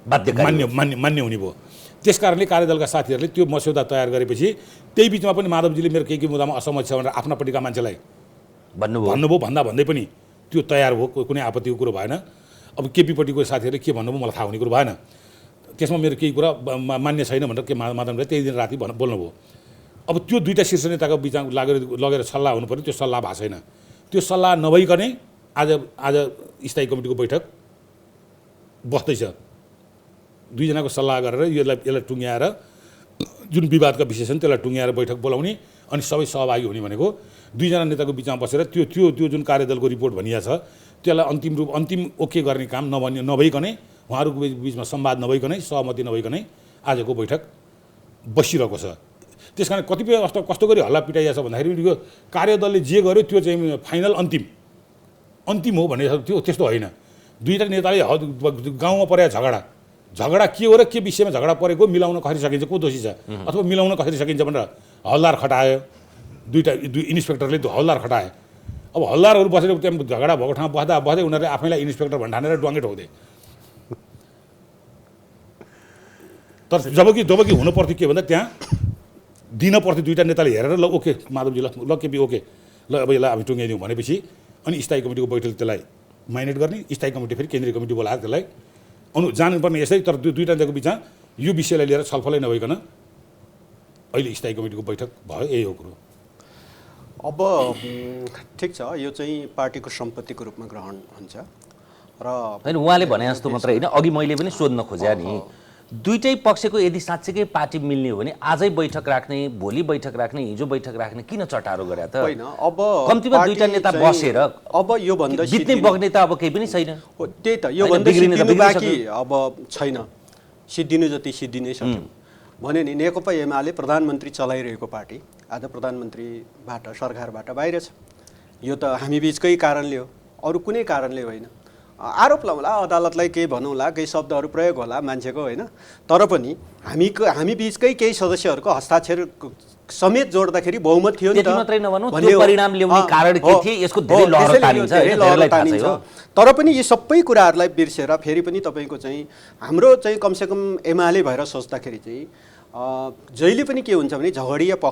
मान्य हुने भयो। त्यस कारणले कार्यदलका साथीहरूले त्यो मस्यौदा तयार गरेपछि त्यही बिचमा पनि माधवजीले मेरो के मुद्दामा असहमत छ भनेर आफ्नापट्टिका मान्छेलाई भन्नुभयो, भन्दै पनि त्यो तयार भयो, कुनै आपत्तिको कुरो भएन। अब केपीपट्टिको साथीहरूले के भन्नुभयो मलाई थाहा हुने कुरो भएन, त्यसमा मेरो केही कुरा मान्य छैन भनेर के माधवले त्यही दिन राति बोल्नुभयो। अब त्यो दुईटा शीर्ष नेताको बिचमा लगेर सल्लाह हुनु पऱ्यो, त्यो सल्लाह भएको छैन। त्यो सल्लाह नभइकनै आज स्थायी कमिटीको बैठक बस्दैछ। दुईजनाको सल्लाह गरेर यसलाई टुङ्ग्याएर जुन विवादका विषय छन् त्यसलाई टुङ्ग्याएर बैठक बोलाउने अनि सबै सहभागी हुने भनेको दुईजना नेताको बिचमा बसेर त्यो जुन कार्यदलको रिपोर्ट भनिएको छ त्यसलाई अन्तिम ओके गर्ने काम नभइकनै, उहाँहरूको बिचमा संवाद नभइकनै, सहमति नभइकनै आजको बैठक बसिरहेको छ। त्यस कारण कतिपय अवस्था कस्तो गरी हल्ला पिटाइएको छ भन्दाखेरि यो कार्यदलले जे गर्यो त्यो चाहिँ फाइनल अन्तिम हो भने त्यो त्यस्तो होइन। दुईवटा नेताले गाउँमा परेको झगडा के हो र के विषयमा झगडा परेको मिलाउन कसरी सकिन्छ, को दोषी छ अथवा मिलाउन कसरी सकिन्छ भनेर हल्दार खटायो। दुई इन्सपेक्टरले त्यो हल्दार खटाए। अब हल्दारहरू बसेर त्यहाँ झगडा भएको ठाउँ बस्दै उनीहरूले आफैलाई इन्सपेक्टर भन्ठानेर डुवाङ्गे ठोक्दै। तर जबकि हुनु पर्थ्यो के भन्दा त्यहाँ दिन पर्थ्यो दुईवटा नेताले हेरेर ल ओके माधवजी ल केपी ओके ल अब यसलाई हामी टुङ्गाइदिउँ भनेपछि अनि स्थायी कमिटीको बैठकले त्यसलाई माइनेट गर्ने, स्थायी कमिटी फेरि केन्द्रीय कमिटी बोलाएर त्यसलाई जानुपर्ने यसै। तर दुईवटा नेताको बिचमा यो विषयलाई लिएर छलफलै नभइकन अहिले स्थायी कमिटीको बैठक भयो, यही हो कुरो।
अब ठिक छ, यो चाहिँ पार्टीको सम्पत्तिको रूपमा ग्रहण हुन्छ र
होइन उहाँले भने जस्तो मात्रै होइन, अघि मैले पनि सोध्न खोजेँ नि दुईटै पक्षको यदि साँच्चैकै पार्टी मिल्ने हो भने आजै बैठक राख्ने, भोलि बैठक राख्ने, हिजो बैठक राख्ने किन चटारो गरे त?
होइन, अब
कम्तीमा दुईटा नेता बसेर
अब यो भन्दा
जित्ने बग्ने त अब केही पनि छैन।
त्यही त, यो भन्दा सिद्धिनु बाँकी अब छैन, सिद्धिनु जति सिद्धिनै सक्यो भने नि नेकपा एमाले प्रधानमन्त्री चलाइरहेको पार्टी आज प्रधानमन्त्रीबाट सरकारबाट बाहिर छ। यो त हामी बिचकै कारणले हो, अरू कुनै कारणले होइन। आरोप लाउँला, अदालतलाई केही भनौँला, केही शब्दहरू प्रयोग होला मान्छेको होइन, तर पनि हामी बिचकै केही सदस्यहरूको हस्ताक्षर समेत जोड्दाखेरि बहुमत थियो नि त।
मात्रै नभनौँ त्यो परिणाम ल्याउने कारण के थिए, यसको धेरै लहर तानिन्छ।
तर पनि यी सबै कुराहरूलाई बिर्सेर फेरि पनि तपाईँको चाहिँ हाम्रो चाहिँ कमसेकम एमाले भएर सोच्दाखेरि चाहिँ जहिले पनि के हुन्छ भने झगडिया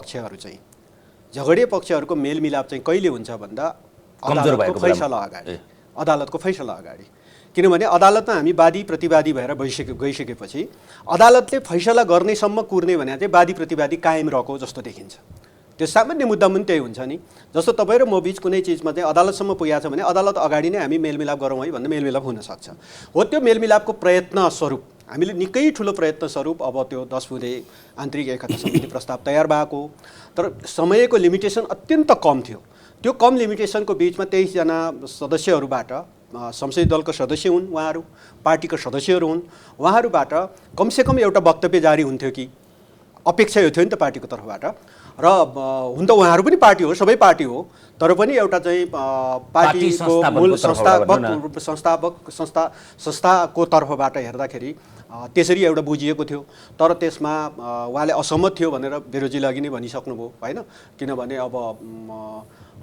पक्षहरूको मेलमिलाप चाहिँ कहिले हुन्छ भन्दा अदालतको फैसला अगाडि। किनभने अदालतमा हामी वादी प्रतिवादी भएर गइसकेपछि अदालतले फैसला गर्नेसम्म कुर्ने भने चाहिँ वादी प्रतिवादी कायम रहेको जस्तो देखिन्छ। त्यो सामान्य मुद्दा पनि त्यही हुन्छ नि। जस्तो तपाईँ र म बिच कुनै चिजमा चाहिँ अदालतसम्म पुगेको छ भने अदालत अगाडि नै हामी मेलमिलाप गरौँ है भन्दा मेलमिलाप हुनसक्छ। हो, त्यो मेलमिलापको प्रयत्न स्वरूप हामीले निकै ठुलो प्रयत्न स्वरूप अब त्यो 10 बुँदे आन्तरिक एकता समिति प्रस्ताव तयार भएको, तर समयको लिमिटेसन अत्यन्त कम थियो। त्यो कम लिमिटेसनको बिचमा 23 जना सदस्यहरूबाट संसदीय दलको सदस्य हुन्, उहाँहरू पार्टीको सदस्यहरू हुन्, उहाँहरूबाट कमसेकम एउटा वक्तव्य जारी हुन्थ्यो कि अपेक्षा यो थियो नि त पार्टीको तर्फबाट। र हुन त उहाँहरू पनि पार्टी हो, सबै पार्टी हो, तर पनि एउटा चाहिँ पार्टीको मूल संस्थाको तर्फबाट हेर्दाखेरि त्यसरी एउटा बुझिएको थियो। तर त्यसमा उहाँले असहमत थियो भनेर विरोधीले अघि नै भनिसक्नुभयो होइन, किनभने अब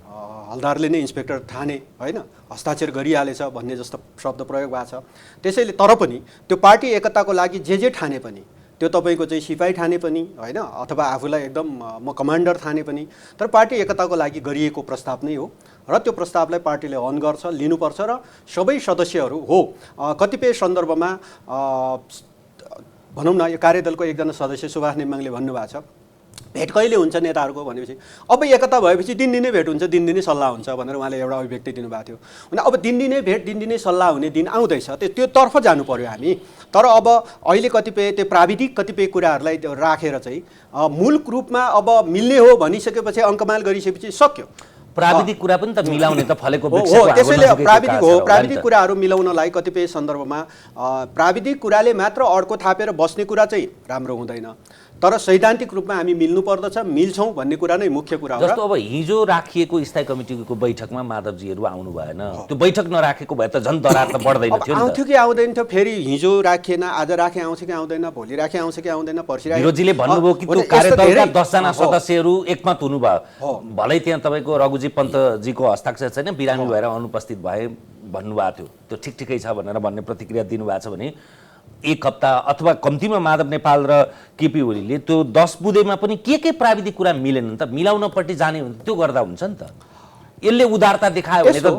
हलदारले नै इन्सपेक्टर ठाने होइन, हस्ताक्षर गरिहालेछ भन्ने जस्तो शब्द प्रयोग भएको छ। त्यसैले तर पनि त्यो पार्टी एकताको लागि जे ठाने पनि, त्यो तपाईँको चाहिँ सिपाही ठाने पनि होइन, अथवा आफूलाई एकदम म कमान्डर ठाने पनि, तर पार्टी एकताको लागि गरिएको प्रस्ताव नै हो र त्यो प्रस्तावलाई पार्टीले अन गर्छ, लिनुपर्छ र सबै सदस्यहरू हो। कतिपय सन्दर्भमा भनौँ न, यो कार्यदलको एकजना सदस्य सुभाष नेमाङले भन्नुभएको छ भेट कहिले हुन्छ नेताहरूको भनेपछि अब एकता भएपछि दिनदिनै भेट हुन्छ, दिनदिनै सल्लाह हुन्छ भनेर उहाँले एउटा अभिव्यक्ति दिनुभएको थियो। अनि अब दिनदिनै भेट, दिनदिनै सल्लाह हुने दिन आउँदैछ, त्यो तर्फ जानु पर्यो हामी। तर अब अहिले त्यो प्राविधिक कतिपय कुराहरूलाई राखेर चाहिँ मूल रूपमा अब मिल्ने हो भनिसकेपछि अङ्कमाल गरिसकेपछि सक्यो।
प्राविधिक कुरा पनि त मिलाउने त फलेको
हो। त्यसैले प्राविधिक कुराहरू मिलाउनलाई कतिपय सन्दर्भमा प्राविधिक कुराले मात्र अड्को थापेर बस्ने कुरा चाहिँ राम्रो हुँदैन, तर सैद्धान्तिक रूपमा हामी मिल्नु पर्दछ, मिल्छौँ भन्ने कुरा नै मुख्य कुरा हो।
जस्तो अब हिजो राखिएको स्थायी कमिटीको बैठकमा माधवजीहरू आउनु भएन, त्यो बैठक नराखेको भए त झन् दरार त बढ्दैन थियो नि त।
आउँथ्यो कि आउँदैन थियो, फेरि हिजो राखिएन, आज राखे आउँछ कि आउँदैन, भोलि राखे आउँछ कि आउँदैन, पर्सि राखे।
विरोधीले भन्नुभयो कि त्यो कार्यदलका 10 जना सदस्यहरू एकमत हुनुभयो, भलै त्यहाँ तपाईँको रघुजी पन्तजीको हस्ताक्षर छैन, बिरामी भएर अनुपस्थित भए भन्नुभएको थियो, त्यो ठिकै छ भनेर भन्ने प्रतिक्रिया दिनुभएको छ भने एक हप्ता अथवा कम्तीमा माधव नेपाल र केपी ओलीले त्यो 10 बुँदेमा पनि के प्राविधिक कुरा मिलेन त, मिलाउनपट्टि जाने हुन्छ, त्यो गर्दा हुन्छ नि त। यसले उदारता देखायो भने त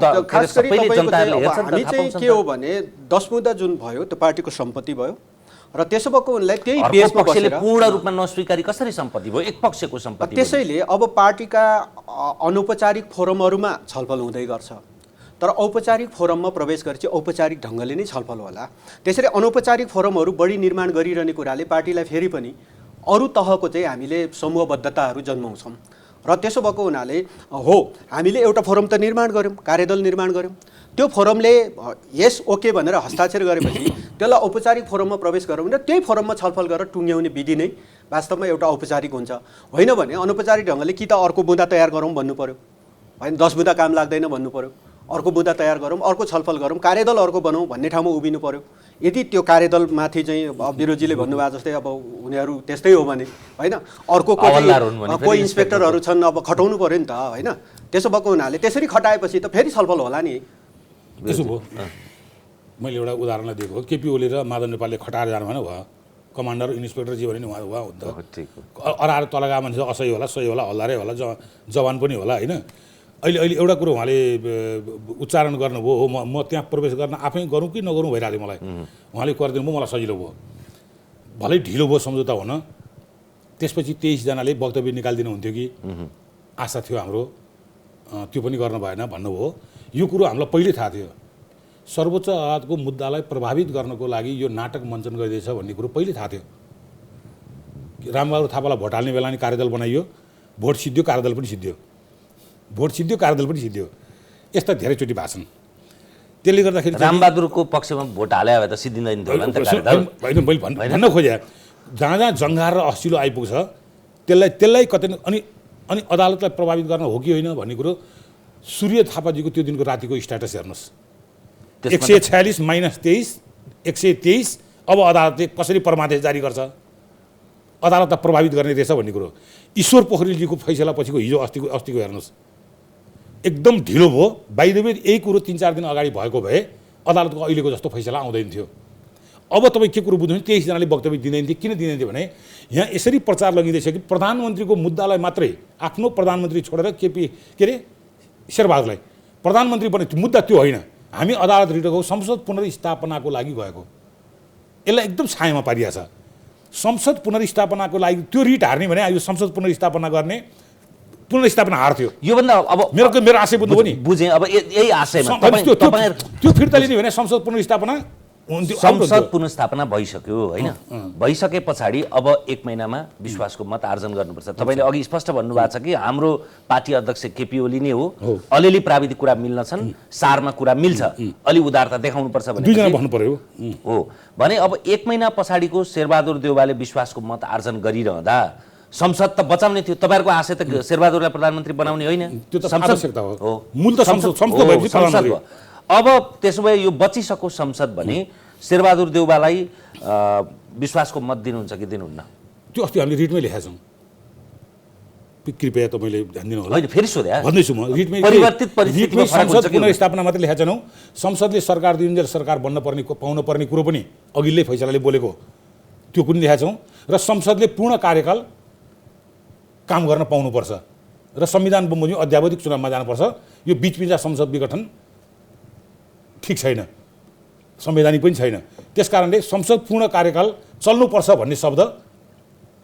सबैले जनताले हेर्छन्।
हामी चाहिँ के हो भने 10 बुँदा जुन भयो त्यो पार्टीको सम्पत्ति भयो र त्यसो भएको उनलाई त्यही बेसमा
पक्षले पूर्ण रूपमा नस्वीकारी कसरी सम्पत्ति भयो, एक पक्षको सम्पत्ति।
त्यसैले अब पार्टीका अनौपचारिक फोरमहरूमा छलफल हुँदै गर्छ, तर औपचारिक फोरममा प्रवेश गरेपछि औपचारिक ढङ्गले नै छलफल होला। त्यसरी अनौपचारिक फोरमहरू बढी निर्माण गरिरहने कुराले पार्टीलाई फेरि पनि अरू तहको चाहिँ हामीले समूहबद्धताहरू जन्माउँछौँ। र त्यसो भएको हुनाले हो हामीले एउटा फोरम त निर्माण गऱ्यौँ, कार्यदल निर्माण गऱ्यौँ। त्यो फोरमले यस ओके भनेर हस्ताक्षर गरेपछि त्यसलाई औपचारिक फोरममा प्रवेश गरौँ र त्यही फोरममा छलफल गरेर टुङ्ग्याउने विधि नै वास्तवमा एउटा औपचारिक हुन्छ। होइन भने अनौपचारिक ढङ्गले कि त अर्को बुँदा तयार गरौँ भन्नु पर्यो, होइन 10 बुँदा काम लाग्दैन भन्नु पर्यो, अर्को बुँदा तयार गरौँ, अर्को छलफल गरौँ, कार्यदल अर्को बनाऊँ भन्ने ठाउँमा उभिनु पर्यो। यदि त्यो कार्यदलमाथि चाहिँ विरोधीले भन्नुभयो जस्तै अब उनीहरू त्यस्तै हो भने होइन अर्को कोही इन्सपेक्टरहरू छन्, अब खटाउनु पर्यो नि त होइन। त्यसो भएको हुनाले त्यसरी खटाएपछि त फेरि छलफल होला नि।
त्यसो भयो मैले एउटा उदाहरण दिएको हो, केपी ओली र माधव नेपालले खटाएर जानु भएन भयो, कमान्डर इन्सपेक्टर जे भने नि उहाँ हुन्छ अराएर तल गएको मान्छे असही होला, सही होला, हल्लारै होला, जवान पनि होला होइन। अहिले एउटा कुरो उहाँले उच्चारण गर्नुभयो हो, म त्यहाँ प्रवेश गर्न आफै गरौँ कि नगरौँ भइरहेको थियो मलाई। उहाँले गरिदिनु भयो, मलाई सजिलो भयो, भलै ढिलो भयो सम्झौता हुन। त्यसपछि 23 जनाले वक्तव्य निकालिदिनु हुन्थ्यो कि आशा थियो हाम्रो, त्यो पनि गर्न भएन भन्नुभयो। यो कुरो हामीलाई पहिल्यै थाहा थियो, सर्वोच्च अदालतको मुद्दालाई प्रभावित गर्नको लागि यो नाटक मञ्चन गरिँदैछ भन्ने कुरो पहिल्यै थाहा थियो। रामबहादुर थापालाई भोट हाल्ने बेला नि कार्यदल बनाइयो, भोट सिद्धियो, कार्यदल पनि सिद्धियो, भोट सिद्धियो, कार्यदल पनि सिद्धियो। यस्ता धेरैचोटि भाषण। त्यसले गर्दाखेरि
रामबहादुरको पक्षमा भोट हाले भए त सिद्धिँदैन थियो नि त कार्यदल।
होइन मैले भन्न खोजेँ, जहाँ जहाँ जङ्गार र असिलो आइपुग्छ त्यसलाई कतै अनि अदालतलाई प्रभावित गर्न हो कि होइन भन्ने कुरो सूर्य थापाजीको त्यो दिनको रातिको स्ट्याटस हेर्नुहोस्, 146 - 23 123। अब अदालतले कसरी परमादेश जारी गर्छ, अदालतलाई प्रभावित गर्ने रहेछ भन्ने कुरो। ईश्वर पोखरेलजीको फैसला पछिको हिजो अस्तिको हेर्नुहोस्, एकदम ढिलो भयो। बाइ द वे यही कुरो 3-4 दिन अगाडि भएको भए अदालतको अहिलेको जस्तो फैसला आउँदैन थियो। अब तपाईँ के कुरो बुझ्नुहुन्छ, 23 जनाले वक्तव्य दिँदैन थियो। किन दिँदैन थियो भने यहाँ यसरी प्रचार लगिँदैछ कि प्रधानमन्त्रीको मुद्दालाई मात्रै, आफ्नो प्रधानमन्त्री छोडेर के अरे शेरबहादुरलाई प्रधानमन्त्री बने, मुद्दा त्यो होइन। हामी अदालत रिट गएको संसद पुनर्स्थापनाको लागि गएको, यसलाई एकदम छायामा पारिएको छ। संसद पुनर्स्थापनाको लागि त्यो रिट हार्ने भने यो संसद पुनर्स्थापना गर्ने, पुनर्स्थापना हार्थ्यो।
योभन्दा अब
मेरो आशय बुझ्नुभयो नि,
बुझेँ। अब यही आशयमा
त्यो फिर्ता लिने भने संसद पुनर्स्थापना
संसद पुनर्स्थापना भइसक्यो होइन। भइसके पछाडि अब 1 महिनामा विश्वासको मत आर्जन गर्नुपर्छ। तपाईँले अघि स्पष्ट भन्नुभएको छ कि हाम्रो पार्टी अध्यक्ष केपी ओली नै हो, अलिअलि प्राविधिक कुरा मिल्न छन्, सारमा कुरा मिल्छ, अलि उदारता देखाउनुपर्छ भने
दुईजना भन्नु पर्यो
हो भने अब 1 महिना पछाडिको शेरबहादुर देउवाले विश्वासको मत आर्जन गरिरहँदा संसद त बचाउने थियो। तपाईँहरूको आशय त शेरबहादुरलाई प्रधानमन्त्री बनाउने होइन,
त्यो त आवश्यकता हो, मूल त संसद
हो। अब त्यसो भए यो बचिसक्यो संसद भने शेरबहादुर देउवालाई विश्वासको मत दिनुहुन्छ कि दिनुहुन्न?
त्यो अस्ति हामीले रिटमै लेखेका छौँ, कृपया तपाईँले ध्यान दिनु होला।
होइन फेरि सोधे
भन्दैछु म,
परिवर्तित परिस्थितिमा
संसद पुनर्स्थापना मात्रै लेखेका छैनौँ, संसदले सरकार दिनुन्जेल सरकार पाउन पर्ने कुरो पनि अघिल्लै फैसलाले बोलेको त्यो पनि लेखेका छौँ। र संसदले पूर्ण कार्यकाल काम गर्न पाउनुपर्छ र संविधान बमोजिम अध्यावधिक चुनावमा जानुपर्छ। यो बिचबिचा संसद विघटन ठिक छैन, संवैधानिक पनि छैन। त्यस कारणले संसद पूर्ण कार्यकाल चल्नुपर्छ भन्ने शब्द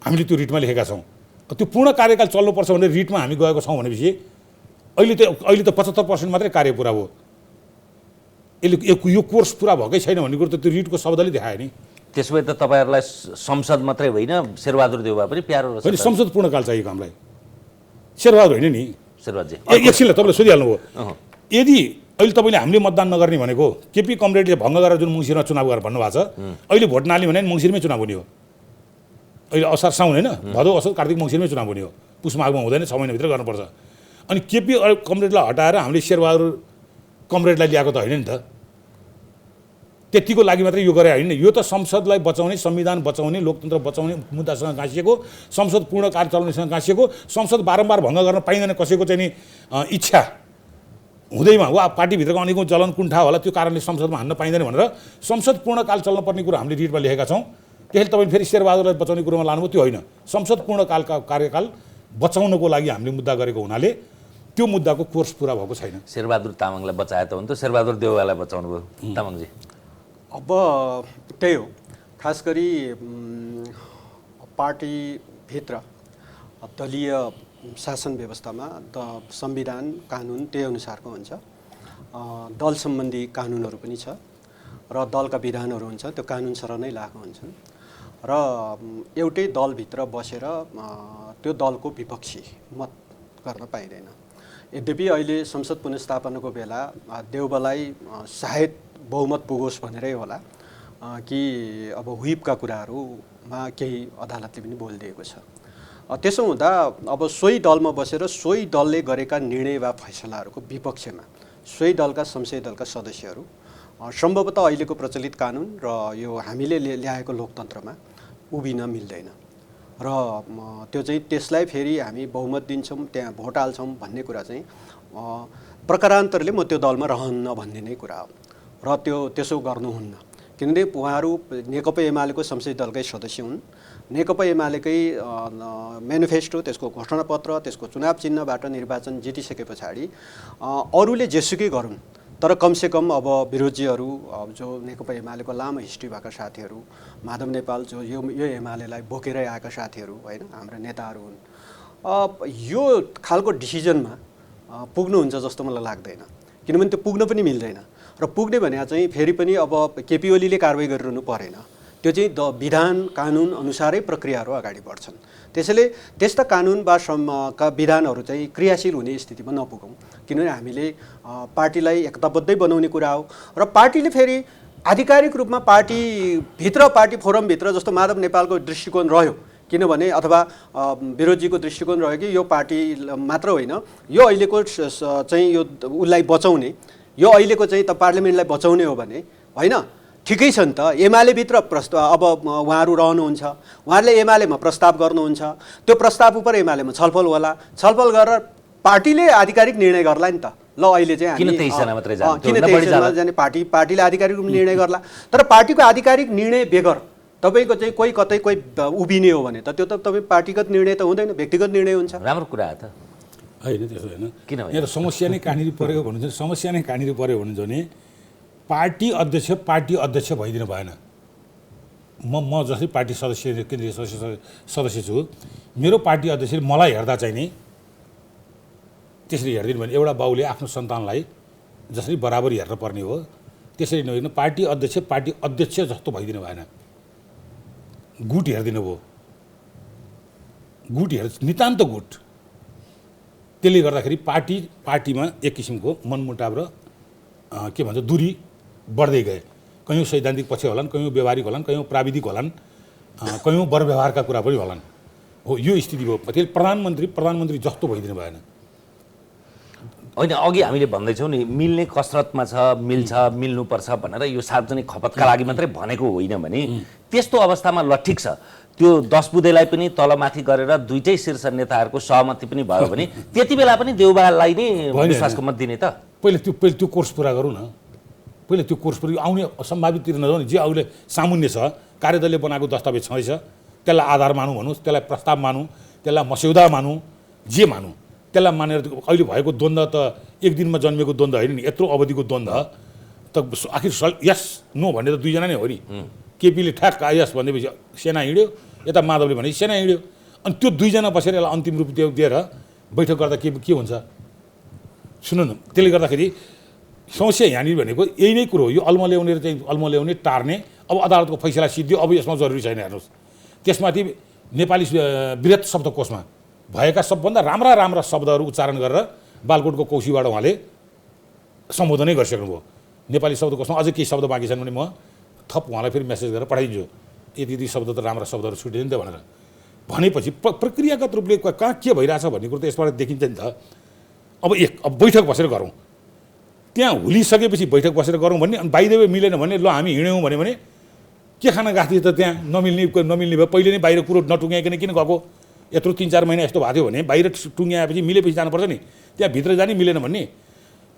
हामीले त्यो रिटमा लेखेका छौँ। त्यो पूर्ण कार्यकाल चल्नुपर्छ भनेर रिटमा हामी गएको छौँ भनेपछि अहिले त 75% मात्रै कार्य पुरा भयो। यो कोर्स पुरा भएकै छैन भन्ने कुरो त त्यो रिटको शब्दले देखायो नि।
त्यसो भए त तपाईँहरूलाई संसद मात्रै होइन शेरबहादुर देउवा पनि प्यारो रहेछ।
होइन, संसद पूर्णकाल चाहिएको हामीलाई, शेरबहादुर होइन नि।
शेरबहादुरजी
एकछिनलाई तपाईँले सोधिहाल्नुभयो, यदि अहिले तपाईँले हामीले मतदान नगर्ने भनेको केपी कमरेडले भङ्ग गरेर जुन मङ्सिरमा चुनाव गरेर भन्नुभएको छ, अहिले भोट नहाल्ने भने मङ्सिरमै चुनाव हुने हो। अहिले असार साउन होइन, भदौ असोज कार्तिक मङ्सिरमै चुनाव हुने हो, पुस माघमा हुँदैन, 6 महिनाभित्र गर्नुपर्छ। अनि केपी कमरेडलाई हटाएर हामीले शेरबहादुर कमरेडलाई ल्याएको त होइन नि त, त्यतिको लागि मात्रै यो गरे होइन। यो त संसदलाई बचाउने, संविधान बचाउने, लोकतन्त्र बचाउने मुद्दासँग गाँसिएको, संसद पूर्ण कार्य चलाउनेसँग गाँसिएको, संसद बारम्बार भङ्ग गर्न पाइँदैन कसैको चाहिँ नि इच्छा हुँदैमा वा पार्टीभित्रको अनेकौँ जलन कुण्ठा होला, त्यो कारणले संसदमा हान्न पाइँदैन भनेर संसद पूर्णकाल चल्नुपर्ने कुरो हामीले रिटमा लेखेका छौँ। त्यसले तपाईँ फेरि शेरबहादुरलाई बचाउने कुरोमा लानुभयो, त्यो होइन। संसद पूर्णकालका कार्यकाल बचाउनको लागि हामीले मुद्दा गरेको हुनाले त्यो मुद्दाको कोर्स पुरा भएको छैन।
शेरबहादुर तामाङलाई बचाए त हुन्थ्यो, शेरबहादुर देउवालाई बचाउनु भयो तामाङजी।
अब त्यही हो, खास गरी पार्टीभित्र दलीय शासन व्यवस्थामा संविधान कानुन त्यही अनुसारको हुन्छ। दल सम्बन्धी कानुनहरू पनि छ र दलका विधानहरू हुन्छ, त्यो कानुन सर नै लागू हुन्छन् र एउटै दलभित्र बसेर त्यो दलको विपक्षी मत गर्न पाइँदैन। यद्यपि अहिले संसद पुनर्स्थापनाको बेला देउबालाई सायद बहुमत पुगोस् भनेरै होला कि अब व्हिपका कुराहरूमा केही अदालतले पनि बोलिदिएको छ। त्यसो हुँदा अब सोही दलमा बसेर सोही दलले गरेका निर्णय वा फैसलाहरूको विपक्षमा सोही दलका संसदीय दलका सदस्यहरू सम्भवतः अहिलेको प्रचलित कानुन र यो हामीले ल्याएको लोकतन्त्रमा उभिन मिल्दैन र त्यो चाहिँ त्यसलाई फेरि हामी बहुमत दिन्छौँ त्यहाँ भोट हाल्छौँ भन्ने कुरा चाहिँ प्रकारान्तरले म त्यो दलमा रहन्न भन्ने नै कुरा हो र त्यसो गर्नुहुन्न। किनभने उहाँहरू नेकपा एमालेको संसदीय दलकै सदस्य हुन्। नेकपा एमालेकै म्यानिफेस्टो, त्यसको घोषणापत्र, त्यसको चुनाव चिन्हबाट निर्वाचन जितिसके पछाडि अरूले जेसुकै गरून्, तर कमसेकम अब विरोधीहरू जो नेकपा एमालेको लामो हिस्ट्री भएका साथीहरू, माधव नेपाल जो यो एमालेलाई बोकेरै आएका साथीहरू होइन, हाम्रा नेताहरू हुन्, यो खालको डिसिजनमा पुग्नुहुन्छ जस्तो मलाई लाग्दैन। किनभने त्यो पुग्न पनि मिल्दैन र पुग्ने भने चाहिँ फेरि पनि अब केपी ओलीले कारवाही गरिरहनु परेन। त्यो चाहिँ विधान कानुन अनुसारै प्रक्रियाहरू अगाडि बढ्छन्। त्यसैले त्यस्ता कानुन वा का विधानहरू चाहिँ क्रियाशील हुने स्थितिमा नपुगौँ। किनभने हामीले पार्टीलाई एकताबद्धै बनाउने कुरा हो र पार्टीले फेरि आधिकारिक रूपमा पार्टीभित्र, पार्टी फोरमभित्र जस्तो माधव नेपालको दृष्टिकोण रह्यो, किनभने अथवा विरोधीको दृष्टिकोण रह्यो कि यो पार्टी मात्र होइन, यो अहिलेको चाहिँ यो उसलाई बचाउने, यो अहिलेको चाहिँ त पार्लियामेन्टलाई बचाउने हो भने होइन, ठिकै छ नि त। एमालेभित्र अब उहाँहरू रहनुहुन्छ, उहाँहरूले एमालेमा प्रस्ताव गर्नुहुन्छ, त्यो प्रस्ताव उप एमालेमा छलफल होला, छलफल गरेर पार्टीले आधिकारिक निर्णय गर्ला नि त। ल अहिले चाहिँ
किन 23 जना मात्रै जान्छ?
किन 23 जना जाने? पार्टीले आधिकारिक निर्णय गर्ला। तर पार्टीको आधिकारिक निर्णय बेगर तपाईँको चाहिँ कोही कतै कोही उभिने हो भने त त्यो त तपाईँ पार्टीगत निर्णय त हुँदैन, व्यक्तिगत निर्णय हुन्छ।
राम्रो कुरा हो त
होइन, त्यसो होइन।
किन
यहाँ त समस्या नै कहाँनिर परेको भन्नुहुन्छ? समस्या नै कहाँनिर पऱ्यो भन्नुहुन्छ भने पार्टी अध्यक्ष भइदिनु भएन। म जसरी पार्टी सदस्य, केन्द्रीय सदस्य छु, मेरो पार्टी अध्यक्षले मलाई हेर्दा चाहिँ नि त्यसरी हेरिदिनु भने एउटा बाउले आफ्नो सन्तानलाई जसरी बराबरी हेर्न पर्ने हो त्यसरी नहेर्नु, पार्टी अध्यक्ष जस्तो भइदिनु भएन। गुट हेरिदिनु भयो, गुट नितान्त गुट। त्यसले गर्दाखेरि पार्टीमा एक किसिमको मनमुटाव र के भन्छ दूरी बढ्दै गए। कयौँ सैद्धान्तिक पक्ष होलान्, कयौँ व्यवहारिक होलान्, कयौँ प्राविधिक होलान्, कयौँ व्यवहारका कुरा पनि होलान्। हो, यो स्थिति भयो। त्यसले प्रधानमन्त्री जस्तो भइदिनु भएन।
होइन, अघि हामीले भन्दैछौँ नि मिल्ने कसरतमा छ, मिल्छ, मिल्नुपर्छ भनेर यो सार्वजनिक खपतका लागि मात्रै भनेको होइन भने त्यस्तो अवस्थामा ल ठिक छ, त्यो 10 बुँदेलाई पनि तलमाथि गरेर दुईटै शीर्ष नेताहरूको सहमति पनि भयो भने त्यति बेला पनि देउबालाई नै विश्वासको मत दिने त।
पहिले त्यो कोर्स पुरा गरौँ न। पहिले त्यो कोर्स पुरा आउने सम्भाविततिर नजाउँ नि। जे अहिले सामुन्य छ, कार्यदलले बनाएको दस्तावेज छँदैछ, त्यसलाई आधार मानौँ भन्नुहोस्, त्यसलाई प्रस्ताव मानौँ, त्यसलाई मस्यौदा मानौँ, जे मानौँ, त्यसलाई मानेर अहिले भएको द्वन्द्व त एक दिनमा जन्मेको द्वन्द्व होइन नि, यत्रो अवधिको द्वन्द्व त आखिर यस नो भन्ने त दुईजना नै हो नि। केपीले ठ्याक्क यस भनेपछि सेना हिँड्यो, यता माधवले भने सेना हिँड्यो, अनि त्यो दुईजना बसेर यसलाई अन्तिम रूप दिएर बैठक गर्दा के हुन्छ सुन्नु न। त्यसले गर्दाखेरि समस्या यहाँनिर भनेको यही नै कुरो हो। यो अल्म ल्याउने टार्ने, अब अदालतको फैसला सिद्धियो, अब यसमा जरुरी छैन। हेर्नुहोस्, त्यसमाथि नेपाली वृहत शब्दकोशमा भएका सबभन्दा राम्रा शब्दहरू उच्चारण गरेर बालकोटको कौशीबाट उहाँले सम्बोधनै गरिसक्नुभयो। नेपाली शब्दकोशमा अझै केही शब्द बाँकी छन् भने म थप उहाँलाई फेरि मेसेज गरेर पठाइदिन्छु, यति शब्द त राम्रा शब्दहरू छुट्यो नि त भनेर। भनेपछि प्रक्रियागत रूपले कहाँ के भइरहेछ भन्ने कुरो त यसबाट देखिन्छ नि त। अब बैठक बसेर गरौँ, त्यहाँ हुलिसकेपछि बैठक बसेर गरौँ भन्ने, अनि बाहिर मिलेन भने ल हामी हिँड्यौँ भने के खाना गएको थियो त? त्यहाँ नमिल्ने भयो। पहिले नै बाहिर कुरो नटुङ्ग्याइकन किन गएको? यत्रो 3-4 महिना यस्तो भएको थियो भने बाहिर टुङ्ग्याएपछि मिलेपछि जानुपर्छ नि। त्यहाँ भित्र जाने मिलेन भन्ने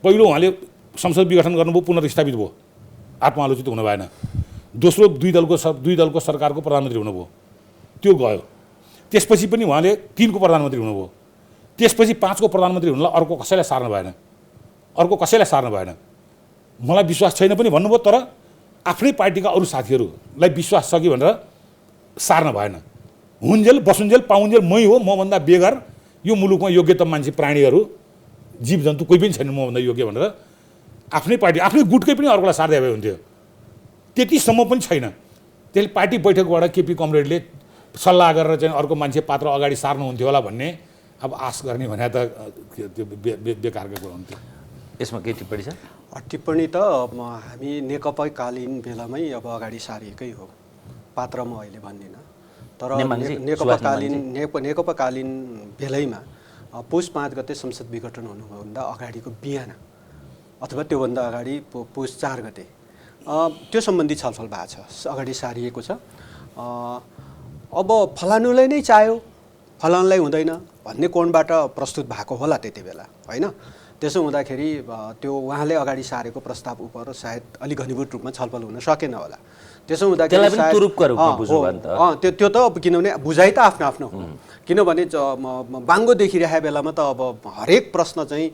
पहिलो उहाँले संसद विघटन गर्नुभयो, पुनर्स्थापित भयो, आत्मालोचित हुन भएन। दोस्रो दुई दलको सरकारको प्रधानमन्त्री हुनुभयो, त्यो गयो। त्यसपछि पनि उहाँले 3 को प्रधानमन्त्री हुनुभयो, त्यसपछि 5 को प्रधानमन्त्री हुनलाई अर्को कसैलाई सार्न भएन। मलाई विश्वास छैन पनि भन्नुभयो, तर आफ्नै पार्टीका अरू साथीहरूलाई विश्वास छ कि भनेर सार्न भएन। हुन्जेल बसुन्जेल पाउन्जेल मै हो, मभन्दा बेगर यो मुलुकमा योग्यतम मान्छे, प्राणीहरू, जीवजन्तु कोही पनि छैन मभन्दा योग्य भनेर आफ्नै पार्टी, आफ्नै गुटकै पनि अर्कोलाई सार्दै भए हुन्थ्यो। त्यतिसम्म पनि छैन। त्यसले पार्टी बैठकबाट केपी कमरेडले सल्लाह गरेर चाहिँ अर्को मान्छे पात्र अगाडि सार्नुहुन्थ्यो होला भन्ने अब आश गर्ने भने त त्यो बेकारको कुरा हुन्थ्यो।
यसमा के टिप्पणी छ?
टिप्पणी त हामी नेकपाकालीन बेलामै अब अगाडि सारिएकै हो, पात्र म अहिले भन्दिनँ। तर नेकपाकालीन बेलैमा पुस 5 गते संसद विघटन हुनुभन्दा अगाडिको बिहान अथवा त्योभन्दा अगाडि पुस 4 गते त्यो सम्बन्धी छलफल भएको छ, अगाडि सारिएको छ। अब फलानुलाई नै चाह्यो, फलानुलाई हुँदैन भन्ने कोणबाट प्रस्तुत भएको होला त्यति बेला, होइन? त्यसो हुँदाखेरि त्यो उहाँले अगाडि सारेको प्रस्ताव उप सायद अलिक घनीभूत रूपमा छलफल हुन सकेन होला। त्यसो हुँदाखेरि त्यो त अब किनभने बुझाइ त आफ्नो आफ्नो हो, किनभने बाङ्गो देखिरहेको बेलामा त अब हरेक प्रश्न चाहिँ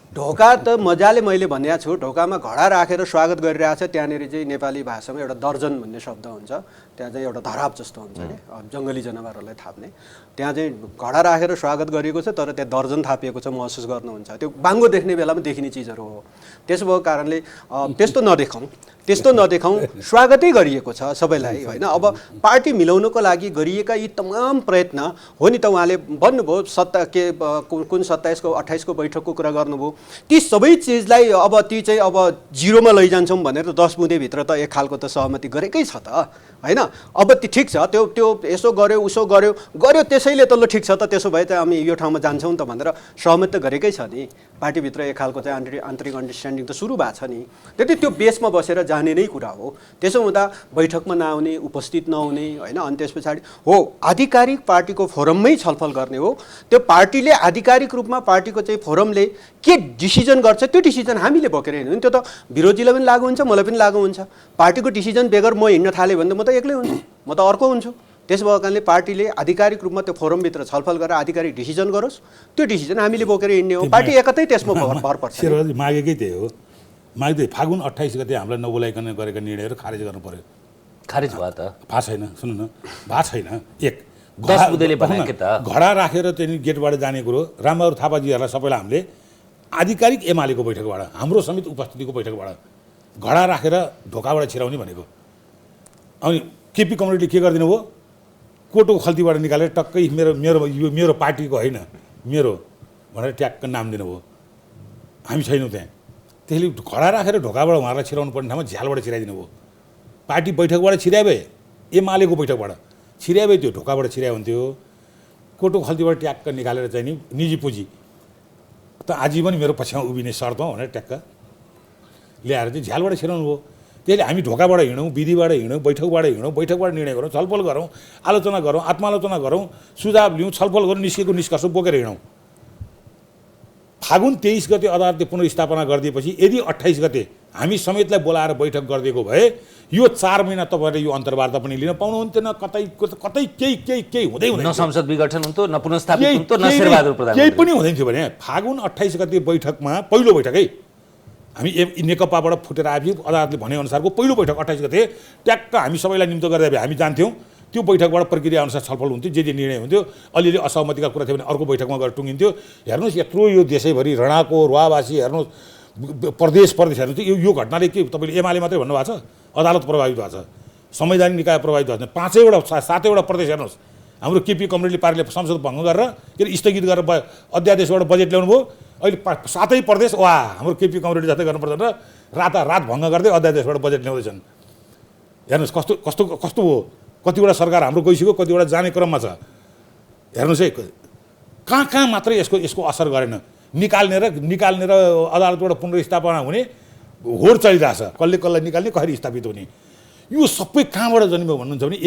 ढोका त मजाले मैले भनेको छु, ढोकामा घडा राखेर स्वागत गरिरहेछ, त्यहाँनिर चाहिँ नेपाली भाषामा एउटा दर्जन भन्ने शब्द हुन्छ, त्यहाँ चाहिँ एउटा धराप जस्तो हुन्छ नि जङ्गली जनावरहरूलाई थाप्ने, त्यहाँ चाहिँ घडा राखेर स्वागत गरिएको छ, तर त्यहाँ दर्जन थापिएको छ महसुस गर्नुहुन्छ। त्यो बाङ्गो देख्ने बेलामा देखिने चिजहरू हो। त्यसो भएको कारणले त्यस्तो नदेखाउँ, स्वागतै गरिएको छ सबैलाई, होइन? अब पार्टी मिलाउनको लागि गरिएका यी तमाम प्रयत्न हो नि त, उहाँले भन्नुभयो कुन 27 को 28 को बैठकको कुरा गर्नुभयो, ती सबै चिजलाई अब ती चाहिँ अब जिरोमा लैजान्छौँ भनेर 10 बुँदेभित्र त एक खालको त सहमति गरेकै छ त, होइन? अब ठिक छ, त्यो यसो गर्यो उसो गर्यो त्यसैले त ल ठिक छ त, त्यसो भए चाहिँ हामी यो ठाउँमा जान्छौँ त भनेर सहमति त गरेकै छ नि। पार्टीभित्र एक खालको चाहिँ आन्तरिक अन्डरस्ट्यान्डिङ त सुरु भएको छ नि, त्यति त्यो बेसमा बसेर जाने नै कुरा हो। त्यसो हुँदा बैठकमा नआउने, उपस्थित नहुने, होइन? अनि त्यस पछाडि हो आधिकारिक पार्टीको फोरममै छलफल गर्ने हो। त्यो पार्टीले आधिकारिक रूपमा पार्टीको चाहिँ फोरमले के डिसिजन गर्छ त्यो डिसिजन हामीले बोकेर हिँड्नु, त्यो त विरोधीलाई पनि लागु हुन्छ, मलाई पनि लागु हुन्छ। पार्टीको डिसिजन बेगर म हिँड्न थालेँ भने त म त एक्लै हुन्छु, म त अर्को हुन्छु। त्यसो भएको कारणले पार्टीले आधिकारिक रूपमा त्यो फोरमभित्र छलफल गरेर आधिकारिक डिसिजन गरोस्, त्यो डिसिजन हामीले बोकेर हिँड्ने हो। पार्टी एकतै त्यसमा भर पर्छ।
मागेकै त्यही हो, माग्दै फागुन 28 गते हामीलाई नबोलाइकन गरेका निर्णयहरू खारेज गर्नु पर्यो।
खारेज भयो त?
भएको छैन, सुन्नु न, भएको छैन। एक
10 बुँदेले भनेको त
घडा राखेर चाहिँ गेटबाट जाने कुरो, रामबहादुर थापाजीहरूलाई सबैलाई हामीले आधिकारिक एमालेको बैठकबाट, हाम्रो समेत उपस्थितिको बैठकबाट घडा राखेर ढोकाबाट छिराउने भनेको। अनि केपी कमरेडले के गरिदिनु भयो, कोटो खल्तीबाट निकालेर टक्कै मेरो पार्टीको होइन मेरो भनेर ट्याक्क नाम दिनुभयो। हामी छैनौँ त्यहाँ। त्यसले घडा राखेर ढोकाबाट उहाँहरूलाई छिराउनु पर्ने ठाउँमा झ्यालबाट छिराइदिनु भयो। पार्टी बैठकबाट छिराए भए, एमालेको बैठकबाट छिराए भए त्यो ढोकाबाट छिरायो हुन्थ्यो। कोटो खल्तीबाट ट्याक्क निकालेर चाहिँ नि निजी पुँजी त आजीवन मेरो पछ्याउ उभिने शर्तमा भनेर ट्याक्क ल्याएर चाहिँ झ्यालबाट छिराउनु भयो। त्यसले हामी ढोकाबाट हिँडौँ, विधिबाट हिँडौँ, बैठकबाट निर्णय गरौँ, छलफल गरौँ, आलोचना गरौँ, आत्मालोचना गरौँ, सुझाव लिउँ, छलफल गरौँ, निस्केको निष्कर्ष बोकेर हिँडौँ। फागुन 23 गते अदालतले पुनर्स्थापना गरिदिएपछि यदि 28 गते हामी समेतलाई बोलाएर बैठक गरिदिएको भए यो 4 महिना तपाईँले यो अन्तर्वार्ता पनि लिन पाउनुहुन्थेन, कतै केही हुँदै
न संसद विघटन हुन्थ्यो, न पुनर्स्थापित हुन्थ्यो, न शेरबहादुर प्रधान
केही पनि हुँदैन थियो भने फागुन 28 गते बैठकमा पहिलो बैठकै हामी नेकपाबाट फुटेर आएपछि अदालतले भनेअनुसारको पहिलो बैठक 28 गते ट्याक्क हामी सबैलाई निम्तो गरेर हामी जान्थ्यौँ। त्यो बैठकबाट प्रक्रिया अनुसार छलफल हुन्थ्यो, जे निर्णय हुन्थ्यो, अलिअलि असहमतिका कुरा थियो भने अर्को बैठकमा गएर टुङ्गिन्थ्यो। हेर्नुहोस् यत्रो यो देशैभरि रणाको रुवावासी हेर्नुहोस्, प्रदेश हेर्नुहोस्, यो घटनाले के तपाईँले एमाले मात्रै भन्नुभएको छ, अदालत प्रभावित भएको छ, संवैधानिक निकाय प्रभावित भएको छ, 7वटा प्रदेश हेर्नुहोस्। हाम्रो केपी कमरेडले पार्टीले संसद भङ्ग गरेर के अरे स्थगित गरेर अध्यादेशबाट बजेट ल्याउनु भयो। अहिले 7 प्रदेश हाम्रो केपी कमरेडले जस्तै गर्नु पर्दैन, रात भङ्ग गर्दै अध्यादेशबाट बजेट ल्याउँदैछन्। हेर्नुहोस् कस्तो हो, कतिवटा सरकार हाम्रो गइसक्यो, कतिवटा जाने क्रममा छ। हेर्नुहोस् है, कहाँ मात्रै यसको असर गरेन। निकाल्ने र अदालतबाट पुनर्स्थापना हुने होड चलिरहेछ, कसलाई निकाल्ने कसरी स्थापित हुने, यो सबै कहाँबाट जन्मियो भन्नुहुन्छ भने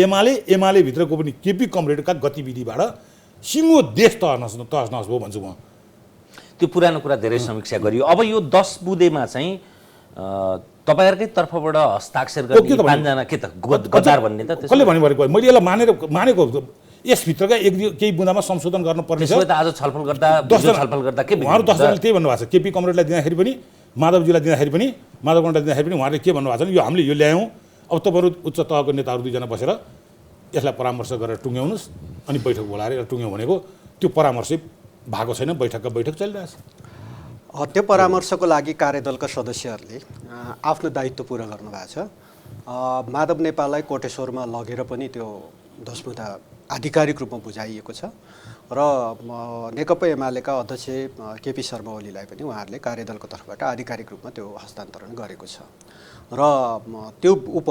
एमाले भित्रको पनि केपी कमरेडका गतिविधिबाट सिङ्गो देश तहस नहस भयो भन्छु म।
त्यो पुरानो कुरा धेरै समीक्षा गरियो। अब यो 10 बुँदेमा चाहिँ तपाईँहरूकै तर्फबाट हस्ताक्षर गर्ने 5 जना के त गद्दार भन्ने त
कसले भनेको? मैले यसलाई मानेको यसभित्रका केही बुँदामा संशोधन गर्नुपर्ने छ।
आज छलफल गर्दा के
उहाँहरू 10 जनाले त्यही भन्नुभएको छ। केपी कमरेडलाई दिँदाखेरि पनि, माधवजीलाई दिँदाखेरि पनि, माधव कमरेडलाई दिँदाखेरि पनि उहाँहरूले के भन्नुभएको छ, यो हामीले यो ल्यायौँ, अब तपाईँहरू उच्च तहको नेताहरू 2 जना बसेर यसलाई परामर्श गरेर टुङ्ग्याउनुहोस्, अनि बैठक बोलाएर यसलाई टुङ्ग्याउँ भनेको त्यो परामर्श भएको छैन, बैठक चलिरहेछ।
त्यो परामर्शको लागि कार्यदलका सदस्यहरूले आफ्नो दायित्व पुरा गर्नुभएको छ। माधव नेपाललाई कोटेश्वरमा लगेर पनि त्यो 10 बुँदा आधिकारिक रूपमा बुझाइएको छ र नेकपा एमालेका अध्यक्ष केपी शर्मा ओलीलाई पनि उहाँहरूले कार्यदलको तर्फबाट आधिकारिक रूपमा त्यो हस्तान्तरण गरेको छ र त्यो उप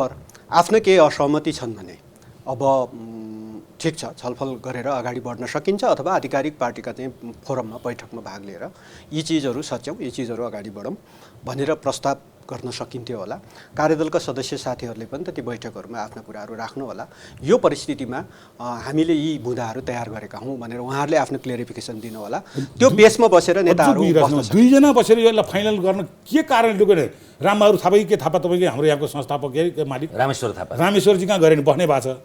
आफ्नै केही असहमति छन् भने अब ठिक छ, छलफल गरेर अगाडि बढ्न सकिन्छ अथवा आधिकारिक पार्टीका चाहिँ फोरममा बैठकमा भाग लिएर यी चिजहरू सच्याउँ, यी चिजहरू अगाडि बढौँ भनेर प्रस्ताव गर्न सकिन्थ्यो होला। कार्यदलका सदस्य साथीहरूले पनि त ती बैठकहरूमा आफ्ना कुराहरू राख्नु होला। यो परिस्थितिमा हामीले यी बुँदाहरू तयार गरेका हौँ भनेर उहाँहरूले आफ्नो क्लियरिफिकेसन दिनु होला। त्यो बेसमा बसेर नेताहरू
दुईजना बसेर यसलाई फाइनल गर्न के कारणले गरे? रामबहादुर थापा के थापा तपाईँकै हाम्रो यहाँको संस्थापक मालिक
रामेश्वर थापा,
रामेश्वरजी कहाँ गरे नि बस्ने भएको छ,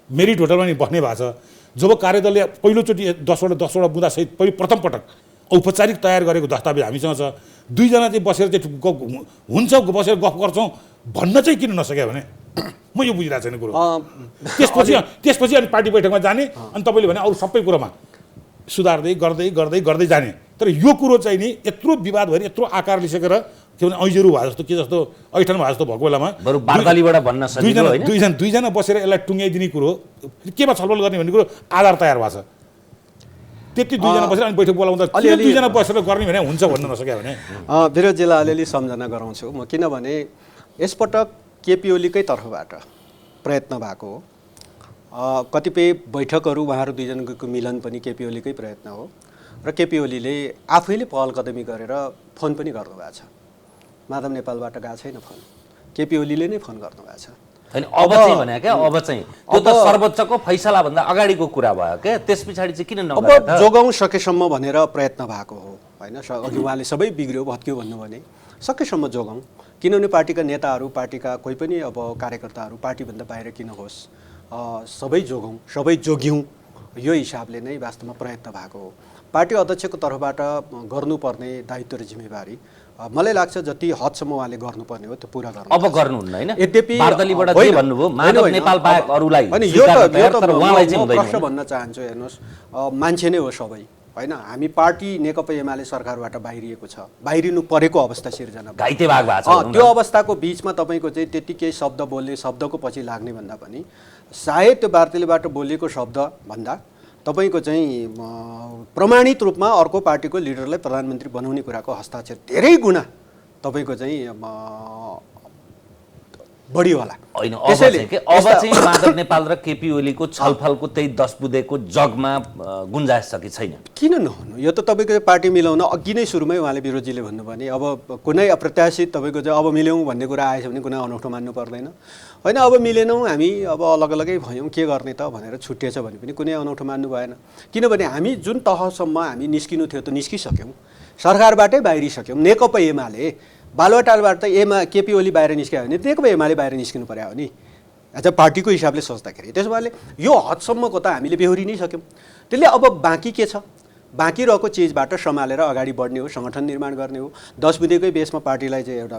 मेरिट होटलमा नि बस्ने भएको छ। जब कार्यदलले पहिलोचोटि 10वटा बुँदासहित प्रथम पटक औपचारिक तयार गरेको दस्तावेज हामीसँग छ, दुईजना चाहिँ बसेर चाहिँ हुन्छ बसेर गफ गर्छौँ भन्न चाहिँ किन नसक्यो भने म यो बुझिरहेको छैन कुरो। त्यसपछि अनि पार्टी बैठकमा जाने अनि तपाईँले भने अरू सबै कुरोमा सुधार्दै गर्दै गर्दै गर्दै जाने। तर यो कुरो चाहिँ नि यत्रो विवाद भएर यत्रो आकार लिइसकेर के भने ऐजेरू भए जस्तो के जस्तो ऐठन भए जस्तो भएको बेलामा दुईजना बसेर यसलाई टुङ्ग्याइदिने कुरो केमा छलफल गर्ने भन्ने कुरो आधार तयार भएको छ। त्यति दुईजना बसेर अनि बैठक बोलाउँदा दुईजना बसेर गर्ने भने हुन्छ भन्न नसक्यो भने
विरोधजीलाई अलिअलि सम्झना गराउँछु म, किनभने यसपटक केपी ओलीकै तर्फबाट प्रयत्न भएको हो। कतिपय बैठकहरू उहाँहरू दुईजनाको मिलन पनि केपी ओलीकै प्रयत्न हो र केपी ओलीले आफैले पहल कदमी गरेर फोन पनि गर्नुभएको छ। माधव नेपालबाट गएको छैन फोन, केपी ओलीले नै फोन गर्नुभएको छ।
होइन अब चाहिँ भने क्या, अब चाहिँ त्यो त सर्वोच्चको फैसला भन्दा अगाडिको कुरा भयो क्या, त्यस पछाडि चाहिँ किन
अब जोगाउँ सकेसम्म भनेर प्रयत्न भएको हो होइन। अघि उहाँले सबै बिग्रियो भत्कियो भन्नु भने सकेसम्म जोगाउँ, किनभने पार्टीका नेताहरू पार्टीका कोही पनि अब कार्यकर्ताहरू पार्टीभन्दा बाहिर किन होस्, सबै जोगाउँ सबै जोग्यौँ, यो हिसाबले नै वास्तवमा प्रयत्न भएको हो। पार्टी अध्यक्षको तर्फबाट गर्नुपर्ने दायित्व र जिम्मेवारी मलाई लाग्छ जति हदसम्म उहाँले गर्नुपर्ने हो त्यो पुरा गर्नु।
अब गर्नुहुन्न होइन,
यद्यपि
बार्दलीबाट जे भन्नुभयो माधव नेपाल बाहेक अरूलाई
प्रश्न भन्न चाहन्छु। हेर्नुहोस्, मान्छे नै हो सबै होइन। हामी पार्टी नेकपा एमाले सरकारबाट बाहिरिएको छ, बाहिरिनु परेको अवस्था सिर्जना
घाइते भाग भएको छ।
त्यो अवस्थाको बिचमा तपाईँको चाहिँ त्यति केही शब्द बोल्ने, शब्दको पछि लाग्ने भन्दा पनि सायद त्यो बार्दलीबाट बोलिएको शब्द भन्दा तपाईँको चाहिँ प्रमाणित रूपमा अर्को पार्टीको लिडरलाई प्रधानमन्त्री बनाउने कुराको हस्ताक्षर धेरै गुणा तपाईँको चाहिँ बढी होला।
होइन अब चाहिँ माधव नेपाल र केपी ओलीको छलफलको त्यही 10 बुँदेको जगमा गुन्जाइस छ कि छैन?
किन नहुनु? यो त तपाईँको पार्टी मिलाउन अघि नै सुरुमै उहाँले विरोधीले भन्नुभयो नि, अब कुनै अप्रत्याशित तपाईँको चाहिँ अब मिलाउँ भन्ने कुरा आएछ भने कुनै अनौठो मान्नु पर्दैन होइन। अब मिलेनौँ हामी, अब अलग अलगै भयौँ, के गर्ने त भनेर छुट्टिएछ भने पनि कुनै अनौठो मान्नु भएन। किनभने हामी जुन तहसम्म हामी निस्किनु थियो त निस्किसक्यौँ, सरकारबाटै बाहिरिसक्यौँ। नेकपा एमाले बालुवाटारबाट त केपी ओली बाहिर निस्क्यो भने नेकपा एमाले बाहिर निस्किनु पर्यो हो नि, अच्छा पार्टीको हिसाबले सोच्दाखेरि। त्यसो भएले यो हदसम्मको त हामीले बेहोरी नै सक्यौँ। त्यसले अब बाँकी के छ? बाँकी रहेको चिजबाट सम्हालेर अगाडि बढ्ने हो, सङ्गठन निर्माण गर्ने हो। 10 बुँदेकै बेसमा पार्टीलाई चाहिँ एउटा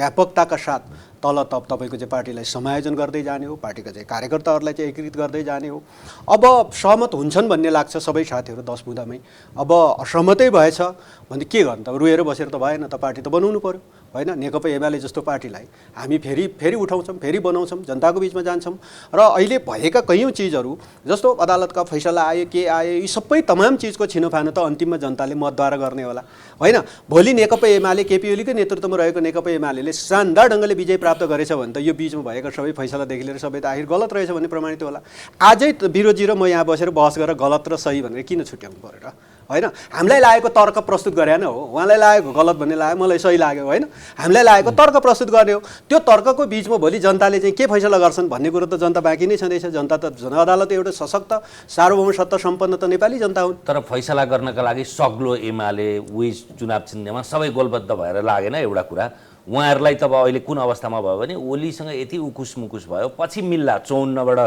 व्यापकताका साथ तल तपाईँको चाहिँ पार्टीलाई समायोजन गर्दै जाने हो, पार्टीका चाहिँ कार्यकर्ताहरूलाई चाहिँ एकीकृत गर्दै जाने हो। अब सहमत हुन्छन् भन्ने लाग्छ सबै साथीहरू 10 बुँदामै। अब असहमतै भएछ भने के गर्नु त? रोएर बसेर त भएन त, पार्टी त बनाउनु पर्यो होइन। नेकपा एमाले जस्तो पार्टीलाई हामी फेरि उठाउँछौँ, फेरि बनाउँछौँ, जनताको बिचमा जान्छौँ। र अहिले भएका कैयौँ चिजहरू जस्तो अदालतका फैसला आयो, के आयो, यी सबै तमाम चिजको छिनोफानो त अन्तिममा जनताले मतद्वारा गर्ने होला होइन। भोलि नेकपा एमाले केपी ओलीकै नेतृत्वमा रहेको नेकपा एमाले शानदार ढङ्गले विजय प्राप्त गरेछ भने त यो बिचमा भएका सबै फैसलादेखि लिएर सबै त आखिर गलत रहेछ भन्ने प्रमाणित होला। आजै विरोधी र म यहाँ बसेर बहस गरेर गलत र सही भनेर किन छुट्याउनु पऱ्यो र होइन? हामीलाई लागेको तर्क प्रस्तुत गरे न हो, उहाँलाई लागेको गलत भन्ने लाग्यो, मलाई सही लाग्यो होइन। हामीलाई लागेको तर्क प्रस्तुत गर्ने हो। त्यो तर्कको बिचमा भोलि जनताले चाहिँ के फैसला गर्छन् भन्ने कुरो त जनता बाँकी नै छँदैछ। जनता त जनअदालत एउटा सशक्त सार्वभौम सत्ता सम्पन्न त नेपाली जनता हुन्।
तर फैसला गर्नका लागि सग्लो एमाले उही चुनाव चिन्हमा सबै गोलबद्ध भएर लागेन। एउटा कुरा उहाँहरूलाई त अब अहिले कुन अवस्थामा भयो भने ओलीसँग यति उकुस मुकुस भयो, पछि मिल्ला 54बाट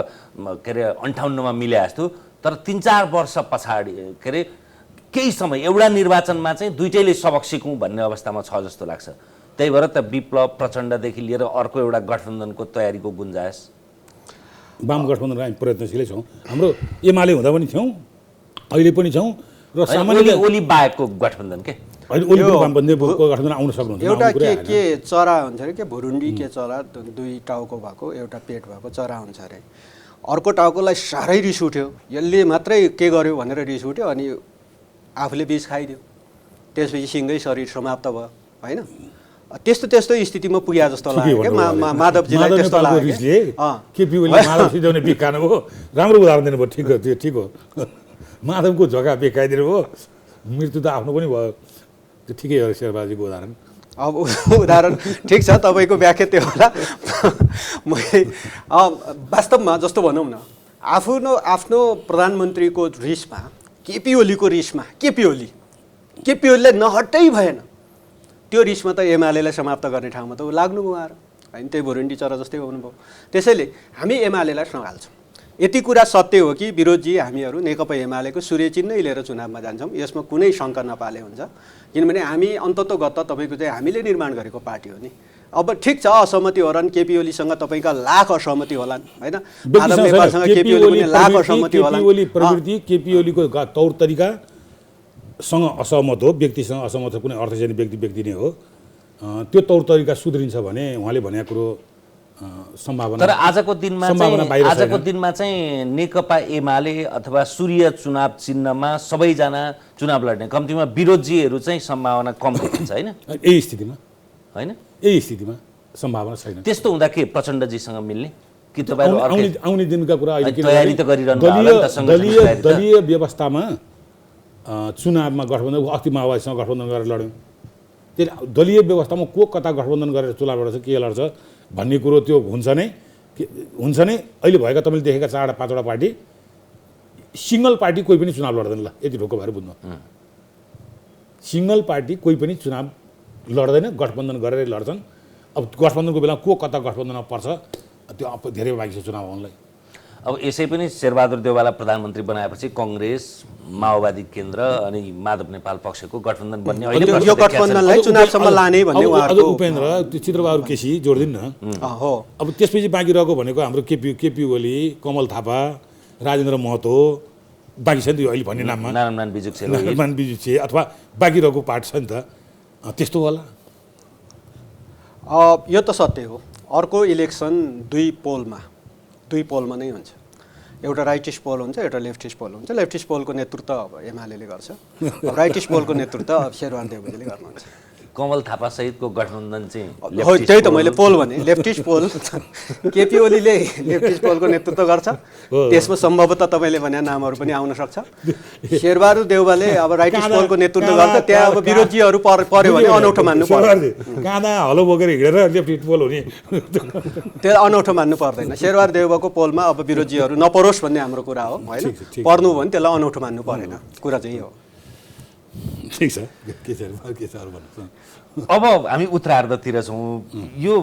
के अरे 58मा मिले जस्तो, तर 3-4 वर्ष पछाडि के अरे केही समय एउटा निर्वाचनमा चाहिँ दुईटैले सबक सिकौँ भन्ने अवस्थामा छ जस्तो लाग्छ। त्यही भएर त विप्लव प्रचण्डदेखि लिएर अर्को एउटा गठबन्धनको तयारीको गुन्जाइस।
वाम गठबन्धनमा हामी प्रयत्नशीलै छौँ। हाम्रो एमाले हुँदा पनि थियौँ, अहिले पनि छौँ र
सामान्य ओली बाहेकको गठबन्धन के
गठबन्धन आउन सक्नुहुन्छ।
एउटा के चरा हुन्छ अरे के भुरुन्डी के चरा, दुई टाउको भएको एउटा पेट भएको चरा हुन्छ अरे। अर्को टाउकोलाई साह्रै रिस उठ्यो, यसले मात्रै के गर्यो भनेर रिस उठ्यो अनि आफूले बिष खाइदियो, त्यसपछि सिङ्गै शरीर समाप्त भयो होइन। त्यस्तो त्यस्तो स्थितिमा पुगे जस्तो लाग्यो क्या माधवजीलाई, त्यस्तो लाग्यो
केपी ओलीले माधव सिद्धाउने बिख खानु हो। राम्रो उदाहरण दिनुभयो, ठिक हो, त्यो ठिक हो। माधवको झोका बेकाइदिनु हो, मृत्यु त आफ्नो पनि भयो, त्यो ठिकै हो शेरबहादुरजीको उदाहरण।
अब उदाहरण ठिक छ, तपाईँको व्याख्या त्यो होला। मैले वास्तवमा जस्तो भनौँ न, आफ्नो प्रधानमन्त्रीको रिसमा, केपी ओलीको रिसमा केपी ओलीले नहट्टै भएन, त्यो रिसमा त एमालेलाई समाप्त गर्ने ठाउँमा त ऊ लाग्नुभयो आएर होइन, त्यही भुरुन्डी चरा जस्तै हुनुभयो। त्यसैले हामी एमालेलाई सँगाल्छौँ। यति कुरा सत्य हो कि विरोधजी हामीहरू नेकपा एमालेको सूर्य चिन्है लिएर चुनावमा जान्छौँ, यसमा कुनै शङ्का नपाले हुन्छ। किनभने हामी अन्ततोगत तपाईँको चाहिँ हामीले निर्माण गरेको पार्टी हो नि। अब ठिक छ, असहमति होलान्, केपी ओलीसँग तपाईँका लाख असहमति होलान् होइन, माधव नेपालसँग केपी ओली पनि लाख असहमति होलान्।
केपी ओली प्रवृत्ति, केपी ओलीको तौर तरिकासँग असहमत हो, व्यक्तिसँग असहमत हो, कुनै अर्थ चाहिँ व्यक्ति नै हो। त्यो तौर तरिका सुध्रिन्छ भने उहाँले भनेको कुरो सम्भावना।
तर आजको दिनमा चाहिँ नेकपा एमाले अथवा सूर्य चुनाव चिन्हमा सबैजना चुनाव लड्ने, कम्तीमा विरोधजीहरू चाहिँ सम्भावना कम देखिन्छ होइन।
यही स्थितिमा
होइन,
यही स्थितिमा सम्भावना छैन।
त्यस्तो हुँदा के प्रचण्डजीसँग मिल्ने कि तपाईँहरू
आउने दिनका कुरा अहिले
तयारी त गरिरहनु भएको छ
दलीय व्यवस्थामा चुनावमा गठबन्धन, अस्ति माओवादीसँग गठबन्धन गरेर लड्यौँ। त्यसले दलीय व्यवस्थामा को कता गठबन्धन गरेर चुनाव लड्छ, के लड्छ भन्ने कुरो त्यो हुन्छ नै। अहिले भएका तपाईँले देखेका 4-5वटा पार्टी, सिङ्गल पार्टी कोही पनि चुनाव लड्दैन। ल यति ढोको भएर बुझ्नु, सिङ्गल पार्टी कोही पनि चुनाव लड्दैन, गठबन्धन गरेर लड्छन्। अब गठबन्धनको बेला को कता गठबन्धनमा पर्छ त्यो अब धेरै बाँकी छ चुनाव आउनलाई।
अब यसै पनि शेरबहादुर देउवालाई प्रधानमन्त्री बनाएपछि कङ्ग्रेस, माओवादी केन्द्र अनि माधव नेपाल पक्षको गठबन्धन बन्ने
यो गठबन्धनलाई चुनावसम्म लाने भन्ने उहाँहरुको
उपेन्द्र त्यो चित्रबहादुर केसी जोड्दिन न
हो।
अब त्यसपछि बाँकी रहेको भनेको हाम्रो केपी ओली, कमल थापा, राजेन्द्र महतो बाँकी छ नि अहिले भन्ने नाममा
नारायण
बिजुक्छे अथवा बाँकी रहेको पार्ट छ नि त, त्यस्तो होला।
यो त सत्य हो। अर्को इलेक्सन दुई पोलमा नै हुन्छ। एउटा राइटिस्ट पोल हुन्छ, एउटा लेफ्टिस्ट पोल हुन्छ। लेफ्टिस्ट पोलको नेतृत्व अब एमालेले गर्छ, राइटिस्ट पोलको नेतृत्व अब शेरबहादुर देउवाले गर्नुहुन्छ।
कमल थापा सहितको गठबन्धन चाहिँ
हो, त्यही त मैले पोल भने, लेफ्टिस्ट पोल। केपी ओलीले लेफ्टिस्ट पोलको नेतृत्व गर्छ, त्यसमा सम्भवतः तपाईँले भने नामहरू पनि आउन सक्छ। शेरबहादुर देउवाले अब राइटिस्ट पोलको नेतृत्व गर्छ, त्यहाँ अब विरोधीहरू पर्यो भने अनौठो मान्नु पर्दैन।
काँदा हलो बोकेर हिँडेर लेफ्टिस्ट पोल हुने
त्यो अनौठो मान्नु पर्दैन। शेरबहादुर देउवाको पोलमा अब विरोधीहरू नपरोस् भन्ने हाम्रो कुरा हो होइन, पर्नु भने त्यसलाई अनौठो मान्नु परेन, कुरा चाहिँ हो।
ठिक छ, के छ अरू भन्नु।
अब हामी उत्तरार्धतिर छौँ। यो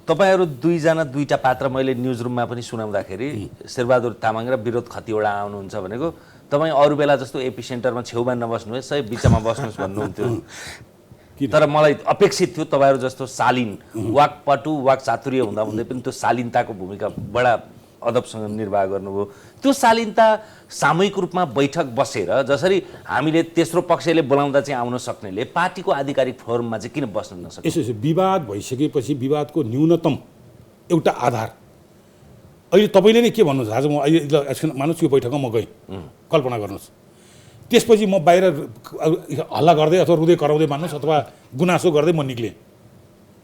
तपाईँहरू दुईजना दुईटा पात्र मैले न्युज रुममा पनि सुनाउँदाखेरि शेरबहादुर तामाङ र विरोध खतिवडा आउनुहुन्छ भनेको तपाईँ अरू बेला जस्तो एपी सेन्टरमा छेउमा नबस्नुहोस् है, बिचमा बस्नुहोस् भन्नुहुन्थ्यो। तर मलाई अपेक्षित थियो तपाईँहरू जस्तो शालीन, वाक्पटु वाक चातुर्य हुँदा हुँदै पनि त्यो शालीनताको भूमिका बडा अदबसँग निर्वाह गर्नुभयो। त्यो शालीनता सामूहिक रूपमा बैठक बसेर जसरी हामीले तेस्रो पक्षले बोलाउँदा चाहिँ आउन सक्नेले पार्टीको आधिकारिक फोरममा चाहिँ किन बस्न नसक्ने?
यसो विवाद भइसकेपछि विवादको न्यूनतम एउटा आधार अहिले तपाईँले नै के भन्नुहुन्छ? आज म अहिले एकछिन मान्नुहोस् यो बैठकमा म गएँ, कल्पना गर्नुहोस्, त्यसपछि म बाहिर हल्ला गर्दै अथवा रुँदै कराउँदै मान्नुहोस् अथवा गुनासो गर्दै म निक्लेँ।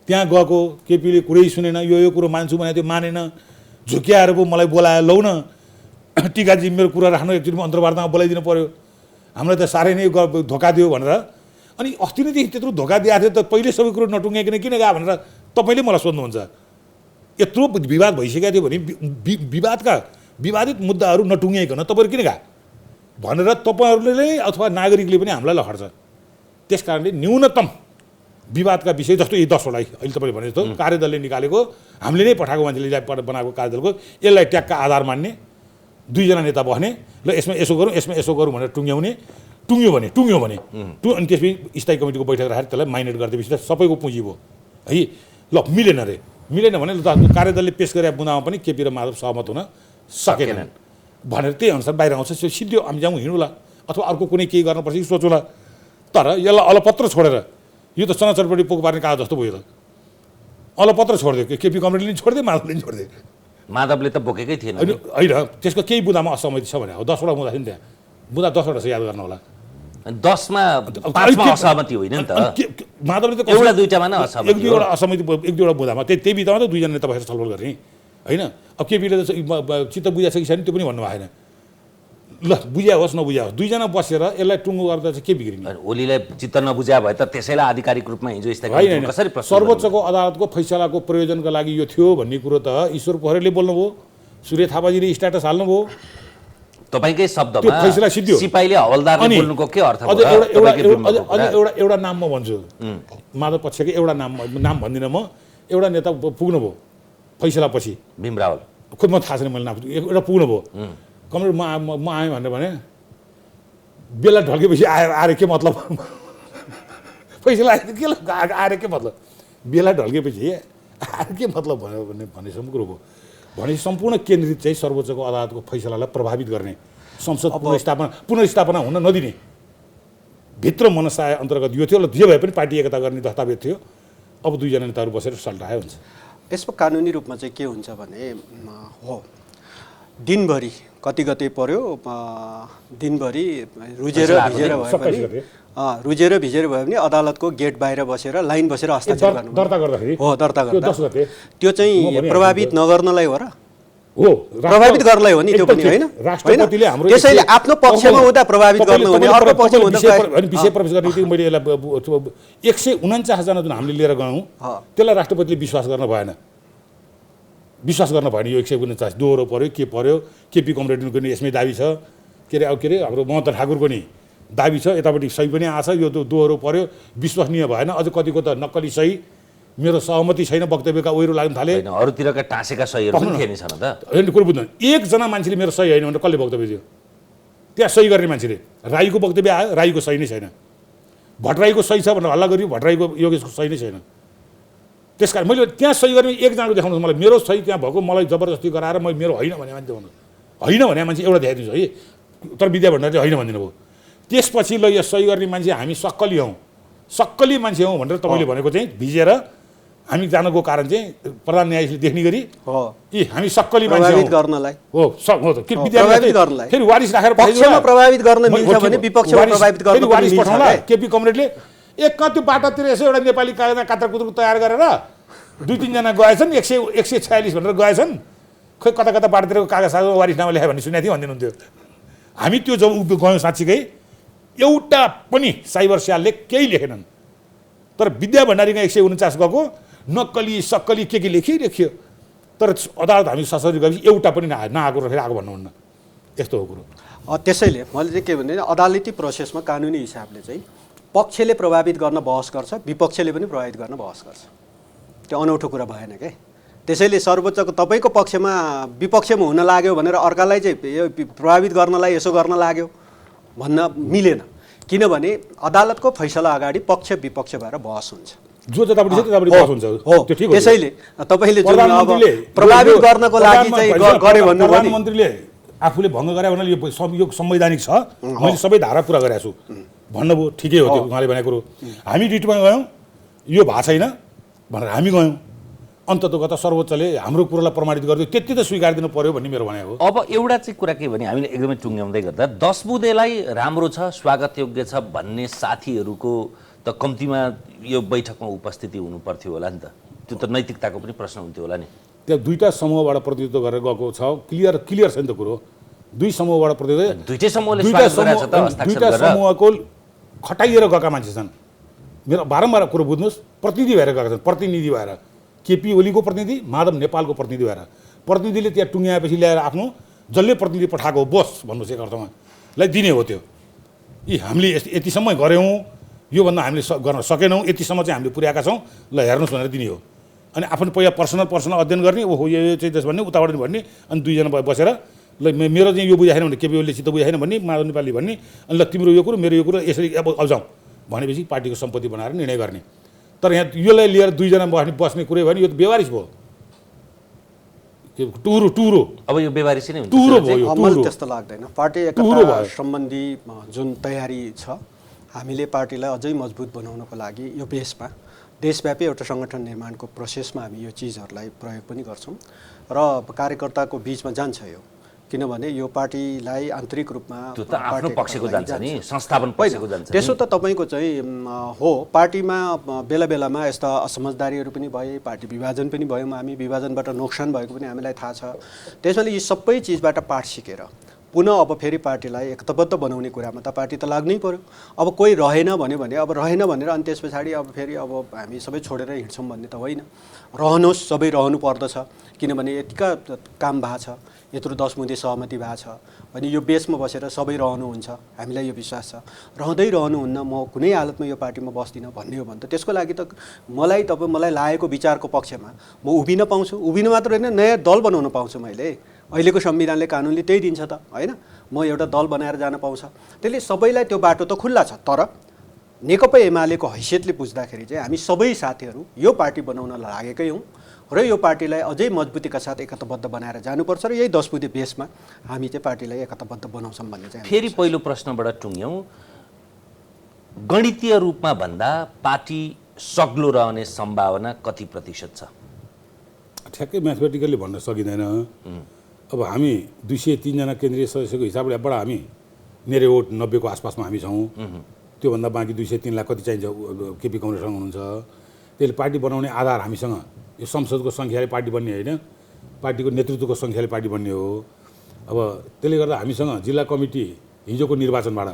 त्यहाँ गएको केपीले कुरै सुनेन, यो कुरो मान्छु भने त्यो मानेन, झुक्याएर पो मलाई बोलायो, लौ न टिकाजी मेरो कुरा राख्नु, एकचोटि अन्तर्वार्तामा बोलाइदिनु पऱ्यो, हामीलाई त साह्रै नै धोका दियो भनेर। अनि अस्ति नैदेखि त्यत्रो धोका दिएको थियो त पहिले सबै कुरो नटुङ्गाइकन किन गयो भनेर तपाईँले मलाई सोध्नुहुन्छ। यत्रो विवाद भइसकेको थियो भने विवादित मुद्दाहरू नटुङ्गाइकन तपाईँहरू किन गयो भनेर तपाईँहरूले नै अथवा नागरिकले पनि हामीलाई लखड्छ। त्यस कारणले न्यूनतम विवादका विषय जस्तो यी 10वटा अहिले तपाईँले भने जस्तो कार्यदलले निकालेको, हामीले नै पठाएको मान्छेले बनाएको कार्यदलको, यसलाई ट्याक्का आधार मान्ने, दुईजना नेता बस्ने, ल यसमा यसो गरौँ भनेर टुङ्ग्यो भने अनि त्यसपछि स्थायी कमिटीको बैठक राखेर त्यसलाई माइनेट गरिदिएपछि त सबैको पुँजी भयो है। ल मिलेन भने कार्यदलले पेस गरेर बुँदामा पनि केपी र माधव सहमत हुन सकेनन् भनेर त्यही अनुसार बाहिर आउँछ। सिद्धो हामी जाउँ हिँडौँला अथवा अर्को कुनै केही गर्नुपर्छ कि सोचौँला। तर यसलाई अलपत्र छोडेर यो त चनाचरपट्टि पोको पार्ने कागज जस्तो भयो त, अलपत्र छोडिदियो। केपी कमिटीले पनि छोडिदियो, माधवले पनि छोडिदियो।
माधवले त बोकेकै थिएन
होइन त्यसको केही बुँदामा असहमति छ भने हो 10 वटा बुँदा थियो नि त्यहाँ बुँदा 10 वटा छ याद गर्नु होला
10 मा 5 मा असहमति होइन नि त
माधवले त
एउटा दुईटामा नै असहमति
एक दुईवटा असहमति एक दुईवटा बुँदामा त्यही बित्तामा त दुईजना नेता बसेर छलफल गर्ने होइन अब केपीले त चित्त बुझाएको छ कि छैन त्यो पनि भन्नु भएन ल बुझ्या होस् नबुझ्या होस् दुईजना बसेर यसलाई टुङ्गो गर्दा चाहिँ के बिग्रिने
ओलीलाई चित्त नबुझ्या भए त त्यसैलाई आधिकारिक रूपमा हिजो
होइन
कसरी प्रश्न
सर्वोच्चको अदालतको फैसलाको प्रयोजनका लागि यो थियो भन्ने कुरो त ईश्वर पोखरेलले बोल्नुभयो सूर्य थापाजीले स्ट्याटस हाल्नुभयो
तपाईकै
त्यो
शब्दमा
फैसला सिद्धियो
सिपाहीले हवलदारले बोल्नुको के अर्थ
अझ एउटा नाम म भन्छु माधव पक्षको एउटा नाम भन्दिनँ म एउटा नेता पुग्नुभयो फैसलापछि
भीम रावल
खोइ म थाहा छैन मैले नाम एउटा पुग्नुभयो कमरेड म आएँ भनेर भने बेला ढल्केपछि आएर के मतलब फैसला आएर के मतलब बेला ढल्केपछि आएर के मतलब भन्यो भन्नेसम्म कुरो भयो भनेपछि सम्पूर्ण केन्द्रित चाहिँ सर्वोच्चको अदालतको फैसलालाई प्रभावित गर्ने संसद पुनर्स्थापना हुन नदिने भित्र मनसाय अन्तर्गत यो थियो जे भए पनि पार्टी एकता गर्ने दस्तावेज थियो अब दुईजना नेताहरू बसेर सल्टायो हुन्छ
यसको कानुनी रूपमा चाहिँ के हुन्छ भने हो दिनभरि कति गते पर्यो दिनभरि रुजेर भिजेर भयो भने रुजेर भिजेर भयो भने अदालतको गेट बाहिर बसेर लाइन बसेर हस्ताक्षर गर्नु
दर्ता गर्दाखेरि
हो दर्ता गर्दा
10 गते
त्यो चाहिँ प्रभावित नगर्नलाई हो र
हो
प्रभावित गर्नलाई हो नि त्यो पनि होइन
राष्ट्रपतिले हाम्रो
त्यसैले आफ्नो पक्षमा हुँदा प्रभावित गर्नु हुने अर्को पक्षमा हुँदा
विषय प्रवेश गर्ने बित्तिकै मैले यसलाई 149 जना जुन हामीले लिएर गयौँ त्यसलाई राष्ट्रपतिले विश्वास गर्न भएन यो 149 दोहोरो पर्यो केपी कमरेडको नि यसमै दाबी छ के अरे हाम्रो महन्त ठाकुरको नि दाबी छ यतापट्टि सही पनि आछ यो दोहोरो पर्यो विश्वसनीय भएन अझ कतिको त नक्कली सही मेरो सहमति छैन वक्तव्यका ओहिरो लाग्न थाले
अरूतिरका टाँसेका सहीहरू पनि थिएन छन् त
होइन कुरो बुझ्नु एकजना मान्छेले मेरो सही होइन भनेर कसले वक्तव्य दियो त्यहाँ सही गर्ने मान्छेले राईको वक्तव्य आयो राईको सही नै छैन भट्टराईको सही छ भनेर हल्ला गरियो भट्टराईको योगेशको सही नै छैन त्यसकारण मैले त्यहाँ सही गर्ने एकजनाको देखाउनु मलाई मेरो सही त्यहाँ भएको मलाई जबरजस्ती गराएर मेरो होइन भने मान्छे भन्नु होइन भने मान्छे एउटा देखाइदिन्छु है तर विद्या भण्डारी चाहिँ होइन भनिदिनु भयो त्यसपछि ल यो सही गर्ने मान्छे हामी सक्कली मान्छे हौँ भनेर तपाईँले भनेको चाहिँ भिजेर हामी जानको कारण चाहिँ प्रधान न्यायाधीशले देख्ने गरी यी हामी सक्कली मान्छे
प्रभावित गर्नलाई
हो के
प्रभावित गर्नलाई
फेरि वारिस राखेर
पक्षमा प्रभावित गर्न मिल्छ भने विपक्षमा प्रभावित गर्न पनि
वारिस
मिल्छ
पठाउला केपी कमरेडले एक त्यो बाटातिर यसो एउटा नेपाली कागजमा कातर कुतर तयार गरेर 2-3 जना गएछन् 146 भनेर गएछन् खोइ कता कता बाटातिरको कागज वारिस नाममा लेखायो भन्ने सुनेको थिएँ भन्दिनुहुन्थ्यो हामी त्यो जब गयौँ साँच्चीकै एउटा पनि साइबर सेलले केही लेखेनन् तर विद्या भण्डारीको 149 गएको नक्कली सक्कली के लेखियो तर अदालत हामी ससरी गएपछि एउटा पनि नआएको र फेरि आएको भन्नुहुन्न यस्तो हो कुरो
त्यसैले मैले चाहिँ के भने अदालती प्रोसेसमा कानुनी हिसाबले चाहिँ पक्षले प्रभावित गर्न बहस गर्छ विपक्षले पनि प्रभावित गर्न बहस गर्छ त्यो अनौठो कुरा भएन के त्यसैले सर्वोच्चको तपाईँको पक्षमा विपक्षमा हुन लाग्यो भनेर अर्कालाई चाहिँ यो प्रभावित गर्नलाई यसो गर्न लाग्यो भन्न मिलेन किनभने अदालतको फैसला अगाडि पक्ष विपक्ष भएर बहस हुन्छ
जो जतापट्टि छ त्यतापटि बहस हुन्छ
हो त्यसैले तपाईँले जुन अब प्रभावित गर्नको लागि चाहिँ गरे भन्नु
प्रधानमन्त्रीले आफूले भङ्ग गरे भने यो संवैधानिक छ मैले सबै धारा पुरा गरेको छु भन्नुभयो ठिकै हो त्यो उहाँले भनेको कुरो हामी रिटमा गयौँ यो भएको छैन भनेर हामी गयौँ अन्ततोगत सर्वोच्चले हाम्रो कुरोलाई प्रमाणित गरिदियो त्यति त स्वीकार दिनु पर्यो भन्ने मेरो भनाइ हो
अब एउटा चाहिँ कुरा के भने हामीले एकदमै टुङ्ग्याउँदै गर्दा 10 बुँदेलाई राम्रो छ स्वागत योग्य छ भन्ने साथीहरूको त कम्तीमा यो बैठकमा उपस्थिति हुनु पर्थ्यो होला नि त त्यो त नैतिकताको पनि प्रश्न हुन्थ्यो होला नि
त्यहाँ दुईटा समूहबाट प्रतिनिधित्व गरेर गएको छ क्लियर छ नि त कुरो दुई समूहबाट प्रतिनिधित्व
दुईटै समूहले स्वागत गरेछ त हस्ताक्षर
दुईटा समूहको खटाइएर गएका मान्छे छन् मेरो बारम्बार कुरो बुझ्नुहोस् प्रतिनिधि भएर गएका छन् प्रतिनिधि भएर केपी ओलीको प्रतिनिधि माधव नेपालको प्रतिनिधि भएर प्रतिनिधिले त्यहाँ टुङ्ग्याएपछि ल्याएर आफ्नो जसले प्रतिनिधि पठाएको बोस भन्नुहोस् एक अर्थमा लाई दिने हो त्यो यी हामीले यतिसम्म गऱ्यौँ योभन्दा हामीले गर्न सकेनौँ यतिसम्म चाहिँ हामीले पुर्याएका छौँ ल हेर्नुहोस् भनेर दिने हो अनि आफ्नो पहिला पर्सनल अध्ययन गर्ने ओहो यो चाहिँ त्यस भन्ने उताबाट भन्ने अनि दुईजना बसेर ल मेरो चाहिँ यो बुझाएन भने केपी ओलीले चित्त बुझाएन भन्ने माधव नेपालले भन्ने अनि ल तिम्रो यो कुरो मेरो यो कुरो यसरी अब अल्झाउँ भनेपछि पार्टीको सम्पत्ति बनाएर निर्णय गर्ने तर यहाँ योलाई लिएर दुईजना बस्ने कुरै भयो भने यो त बेवारिस भयो टुरो
अब यो बेवारिस नै हुन्छ
टुरो भयो
मलाई त्यस्तो लाग्दैन पार्टी एकता सम्बन्धी जुन तयारी छ हामीले पार्टीलाई अझै मजबुत बनाउनको लागि यो बेसमा देशव्यापी एउटा सङ्गठन निर्माणको प्रोसेसमा हामी यो चिजहरूलाई प्रयोग पनि गर्छौँ र कार्यकर्ताको बिचमा जान्छ यो, किनभने यो पार्टीलाई आन्तरिक रूपमा
त्यो त आफ्नो पक्षको जान्छ नि, संस्थापन पक्षको जान्छ।
त्यसो त तपाईँको चाहिँ हो, पार्टीमा बेला बेलामा यस्ता असमझदारीहरू पनि भए, पार्टी विभाजन पनि भयो, हामी विभाजनबाट नोक्सान भएको पनि हामीलाई थाहा छ। त्यसैले यी सबै चिजबाट पाठ सिकेर पुनः अब फेरि पार्टीलाई एकताबद्ध बनाउने कुरामा त पार्टी त लाग्नै पर्यो। अब कोही रहेन भन्यो भने अब रहेन भनेर अनि त्यस पछाडि अब फेरि अब हामी सबै छोडेर हिँड्छौँ भन्ने त होइन। रहनुहोस्, सबै रहनु पर्दछ, किनभने यतिका काम भएको छ, यत्रो 10 बुँदे सहमति भएको छ अनि यो बेसमा बसेर सबै रहनुहुन्छ, हामीलाई यो विश्वास छ। रहँदै रहनुहुन्न, म कुनै हालतमा यो पार्टीमा बस्दिनँ भन्ने हो भने त त्यसको लागि त मलाई लागेको विचारको पक्षमा म उभिन पाउँछु। उभिन मात्र होइन, नयाँ दल बनाउन पाउँछु। मैले अहिलेको संविधानले कानुनले त्यही दिन्छ त होइन, म एउटा दल बनाएर जान पाउँछ। त्यसले सबैलाई त्यो बाटो त खुल्ला छ। तर नेकपा एमालेको हैसियतले बुझ्दाखेरि चाहिँ हामी सबै साथीहरू यो पार्टी बनाउन लागेकै हौँ र यो पार्टीलाई अझै मजबुतीका साथ एकताबद्ध बनाएर जानुपर्छ र यही 10 बुँदे बेसमा हामी चाहिँ पार्टीलाई एकताबद्ध बनाउँछौँ भन्ने चाहिँ।
फेरि पहिलो प्रश्नबाट टुङ्ग्यौँ, गणितीय रूपमा भन्दा पार्टी सग्लो रहने सम्भावना कति प्रतिशत छ?
ठ्याक्कै म्याथमेटिकली भन्न सकिँदैन। अब हामी 203 जना केन्द्रीय सदस्यको हिसाबबाट हामी नेरे वोट 90 को आसपासमा हामी छौँ। त्योभन्दा बाँकी 203 लाई कति चाहिन्छ केपी कङ्ग्रेससँग हुनुहुन्छ। त्यसले पार्टी बनाउने आधार हामीसँग यो संसदको सङ्ख्याले पार्टी बन्ने होइन, पार्टीको नेतृत्वको सङ्ख्याले पार्टी बन्ने हो। अब त्यसले गर्दा हामीसँग जिल्ला कमिटी हिजोको निर्वाचनबाट,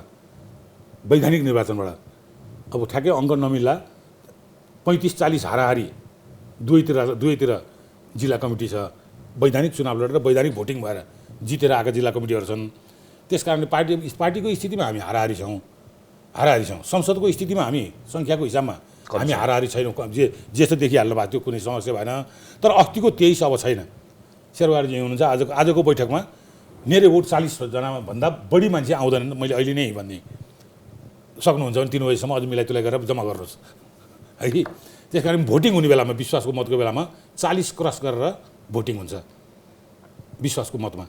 वैधानिक निर्वाचनबाट अब ठ्याक्कै अङ्क नमिल्ला 35-40 हाराहारी दुवैतिर जिल्ला कमिटी छ। वैधानिक चुनाव लडेर वैधानिक भोटिङ भएर जितेर आएका जिल्ला कमिटीहरू छन्। त्यस कारणले पार्टीको स्थितिमा हामी हाराहारी छौँ। संसदको स्थितिमा हामी सङ्ख्याको हिसाबमा हामी हाराहारी छैनौँ। जेस्तो देखिहाल्नु भएको थियो, कुनै समस्या भएन। तर अस्तिको 23 अब छैन। शेरबहादुरजी हुनुहुन्छ आजको बैठकमा नेरे वोट 40 जनामा भन्दा बढी मान्छे आउँदैनन्। मैले अहिले नै भन्ने सक्नुहुन्छ भने 3 बजीसम्म अझ मिलाइ तुलाइ गरेर जम्मा गर्नुहोस् है कि। त्यस कारण भोटिङ हुने बेलामा, विश्वासको मतको बेलामा 40 क्रस गरेर भोटिङ हुन्छ विश्वासको मतमा।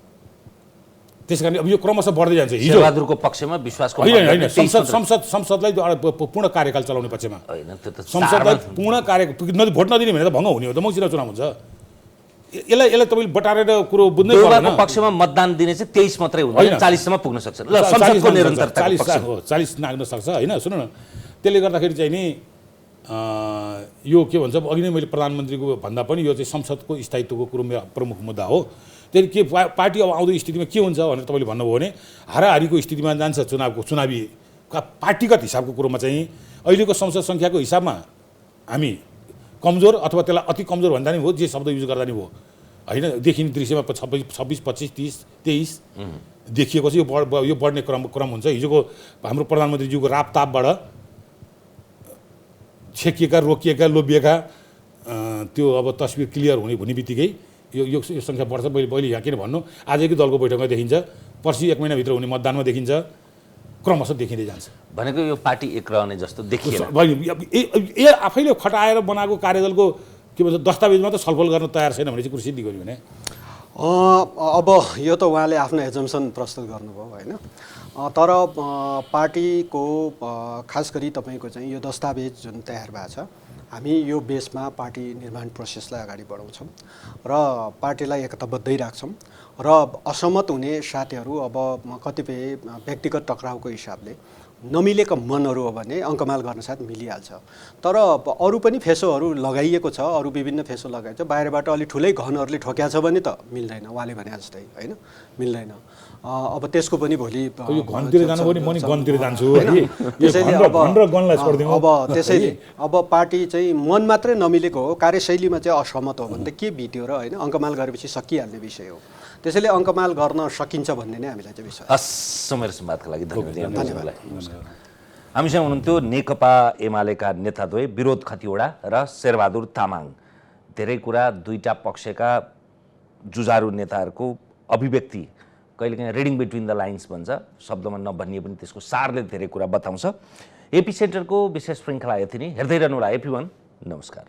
त्यस कारण अब यो क्रमशः बढ्दै जान्छ। हिजो
शेरबहादुरको पक्षमा विश्वासको
होइन, संसदलाई पूर्ण कार्यकाल चलाउने पक्षमा
होइन, त्यो त
संसदलाई पूर्ण भोट नदिने भने त भङ्ग हुने हो त, मङ्सिरमा चुनाव हुन्छ। यसलाई तपाईँले बटारेर कुरो बुझ्नै पर्दैन।
पक्षमा मतदान दिने चाहिँ 23 मात्रै हुँदैन, 40 सम्म पुग्न सक्छ। ल, संसदको निरन्तरता
40 नाग्न सक्छ होइन। सुन्नु न, त्यसले गर्दाखेरि चाहिँ नि यो के भन्छ, अघि नै मैले प्रधानमन्त्रीको भन्दा पनि यो चाहिँ संसदको स्थायित्वको कुरो प्रमुख मुद्दा हो। त्यसले के पार्टी अब आउँदो स्थितिमा के हुन्छ भनेर तपाईँले भन्नुभयो भने हाराहारीको स्थितिमा जान्छ। चुनावी पार्टीगत हिसाबको कुरोमा चाहिँ अहिलेको संसद सङ्ख्याको हिसाबमा हामी कमजोर अथवा त्यसलाई अति कमजोर भन्दा नि हो, जे शब्द युज गर्दा नि हो होइन। देखिने दृश्यमा 26, 25, 30, 23 देखिएको छ। यो बढ्ने क्रम हुन्छ। हिजोको हाम्रो प्रधानमन्त्रीज्यूको रापतापबाट छेकिएका, रोकिएका, लोभिएका त्यो अब तस्बिर क्लियर हुने बित्तिकै यो सङ्ख्या बढ्छ। मैले यहाँ किन भन्नु, आजकै दलको बैठकमा देखिन्छ, पर्सि 1 महिनाभित्र हुने मतदानमा देखिन्छ, क्रमशः देखिँदै जान्छ।
भनेको यो पार्टी एक रहने जस्तो देखिएन।
आफैले खटाएर बनाएको कार्यदलको के भन्छ दस्तावेजमा त छलफल गर्न तयार छैन भने चाहिँ कुरो सिद्धि गर्यो भने
अब यो त उहाँले आफ्नो एजम्सन प्रस्तुत गर्नुभयो होइन। तर पार्टीको खास गरी तपाईँको चाहिँ यो दस्तावेज जुन तयार भएको छ, हामी यो बेसमा पार्टी निर्माण प्रोसेसलाई अगाडि बढाउँछौँ र पार्टीलाई एकताबद्धै राख्छौँ। र असहमत हुने साथीहरू अब कतिपय व्यक्तिगत टक्राउको हिसाबले नमिलेका मनहरू हो भने अङ्कमाल गर्न साथ मिलिहाल्छ। तर अरू पनि फेसोहरू लगाइएको छ, अरू विभिन्न फेसो लगाइन्छ। बाहिरबाट अलिक ठुलै घनहरूले ठोक्या छ भने त मिल्दैन, उहाँले भने जस्तै होइन, मिल्दैन। अब त्यसको पनि भोलि
घनतिर जानु पनि म नि गनतिर जान्छु।
त्यसैले अब पार्टी चाहिँ मन मात्रै नमिलेको हो, कार्यशैलीमा चाहिँ असहमत हो भने त के बित्यो र होइन, अङ्कमाल गरेपछि सकिहाल्ने विषय हो। त्यसैले अङ्कमाल गर्न सकिन्छ भन्ने नै हामीलाई चाहिँ विश्वास।
समय र संवादका लागि धन्यवाद। हामीसँग हुनुहुन्थ्यो नेकपा एमालेका नेताद्वय विरोध खतिवडा र शेरबहादुर तामाङ। धेरै कुरा दुईटा पक्षका जुझारु नेताहरूको अभिव्यक्ति कहिलेकाहीँ रिडिङ बिट्विन द लाइन्स भन्छ, शब्दमा नभनिए पनि त्यसको सारले धेरै कुरा बताउँछ। एपी सेन्टरको विशेष श्रृङ्खला यति नै। हेर्दै रहनुहोला AP1। नमस्कार।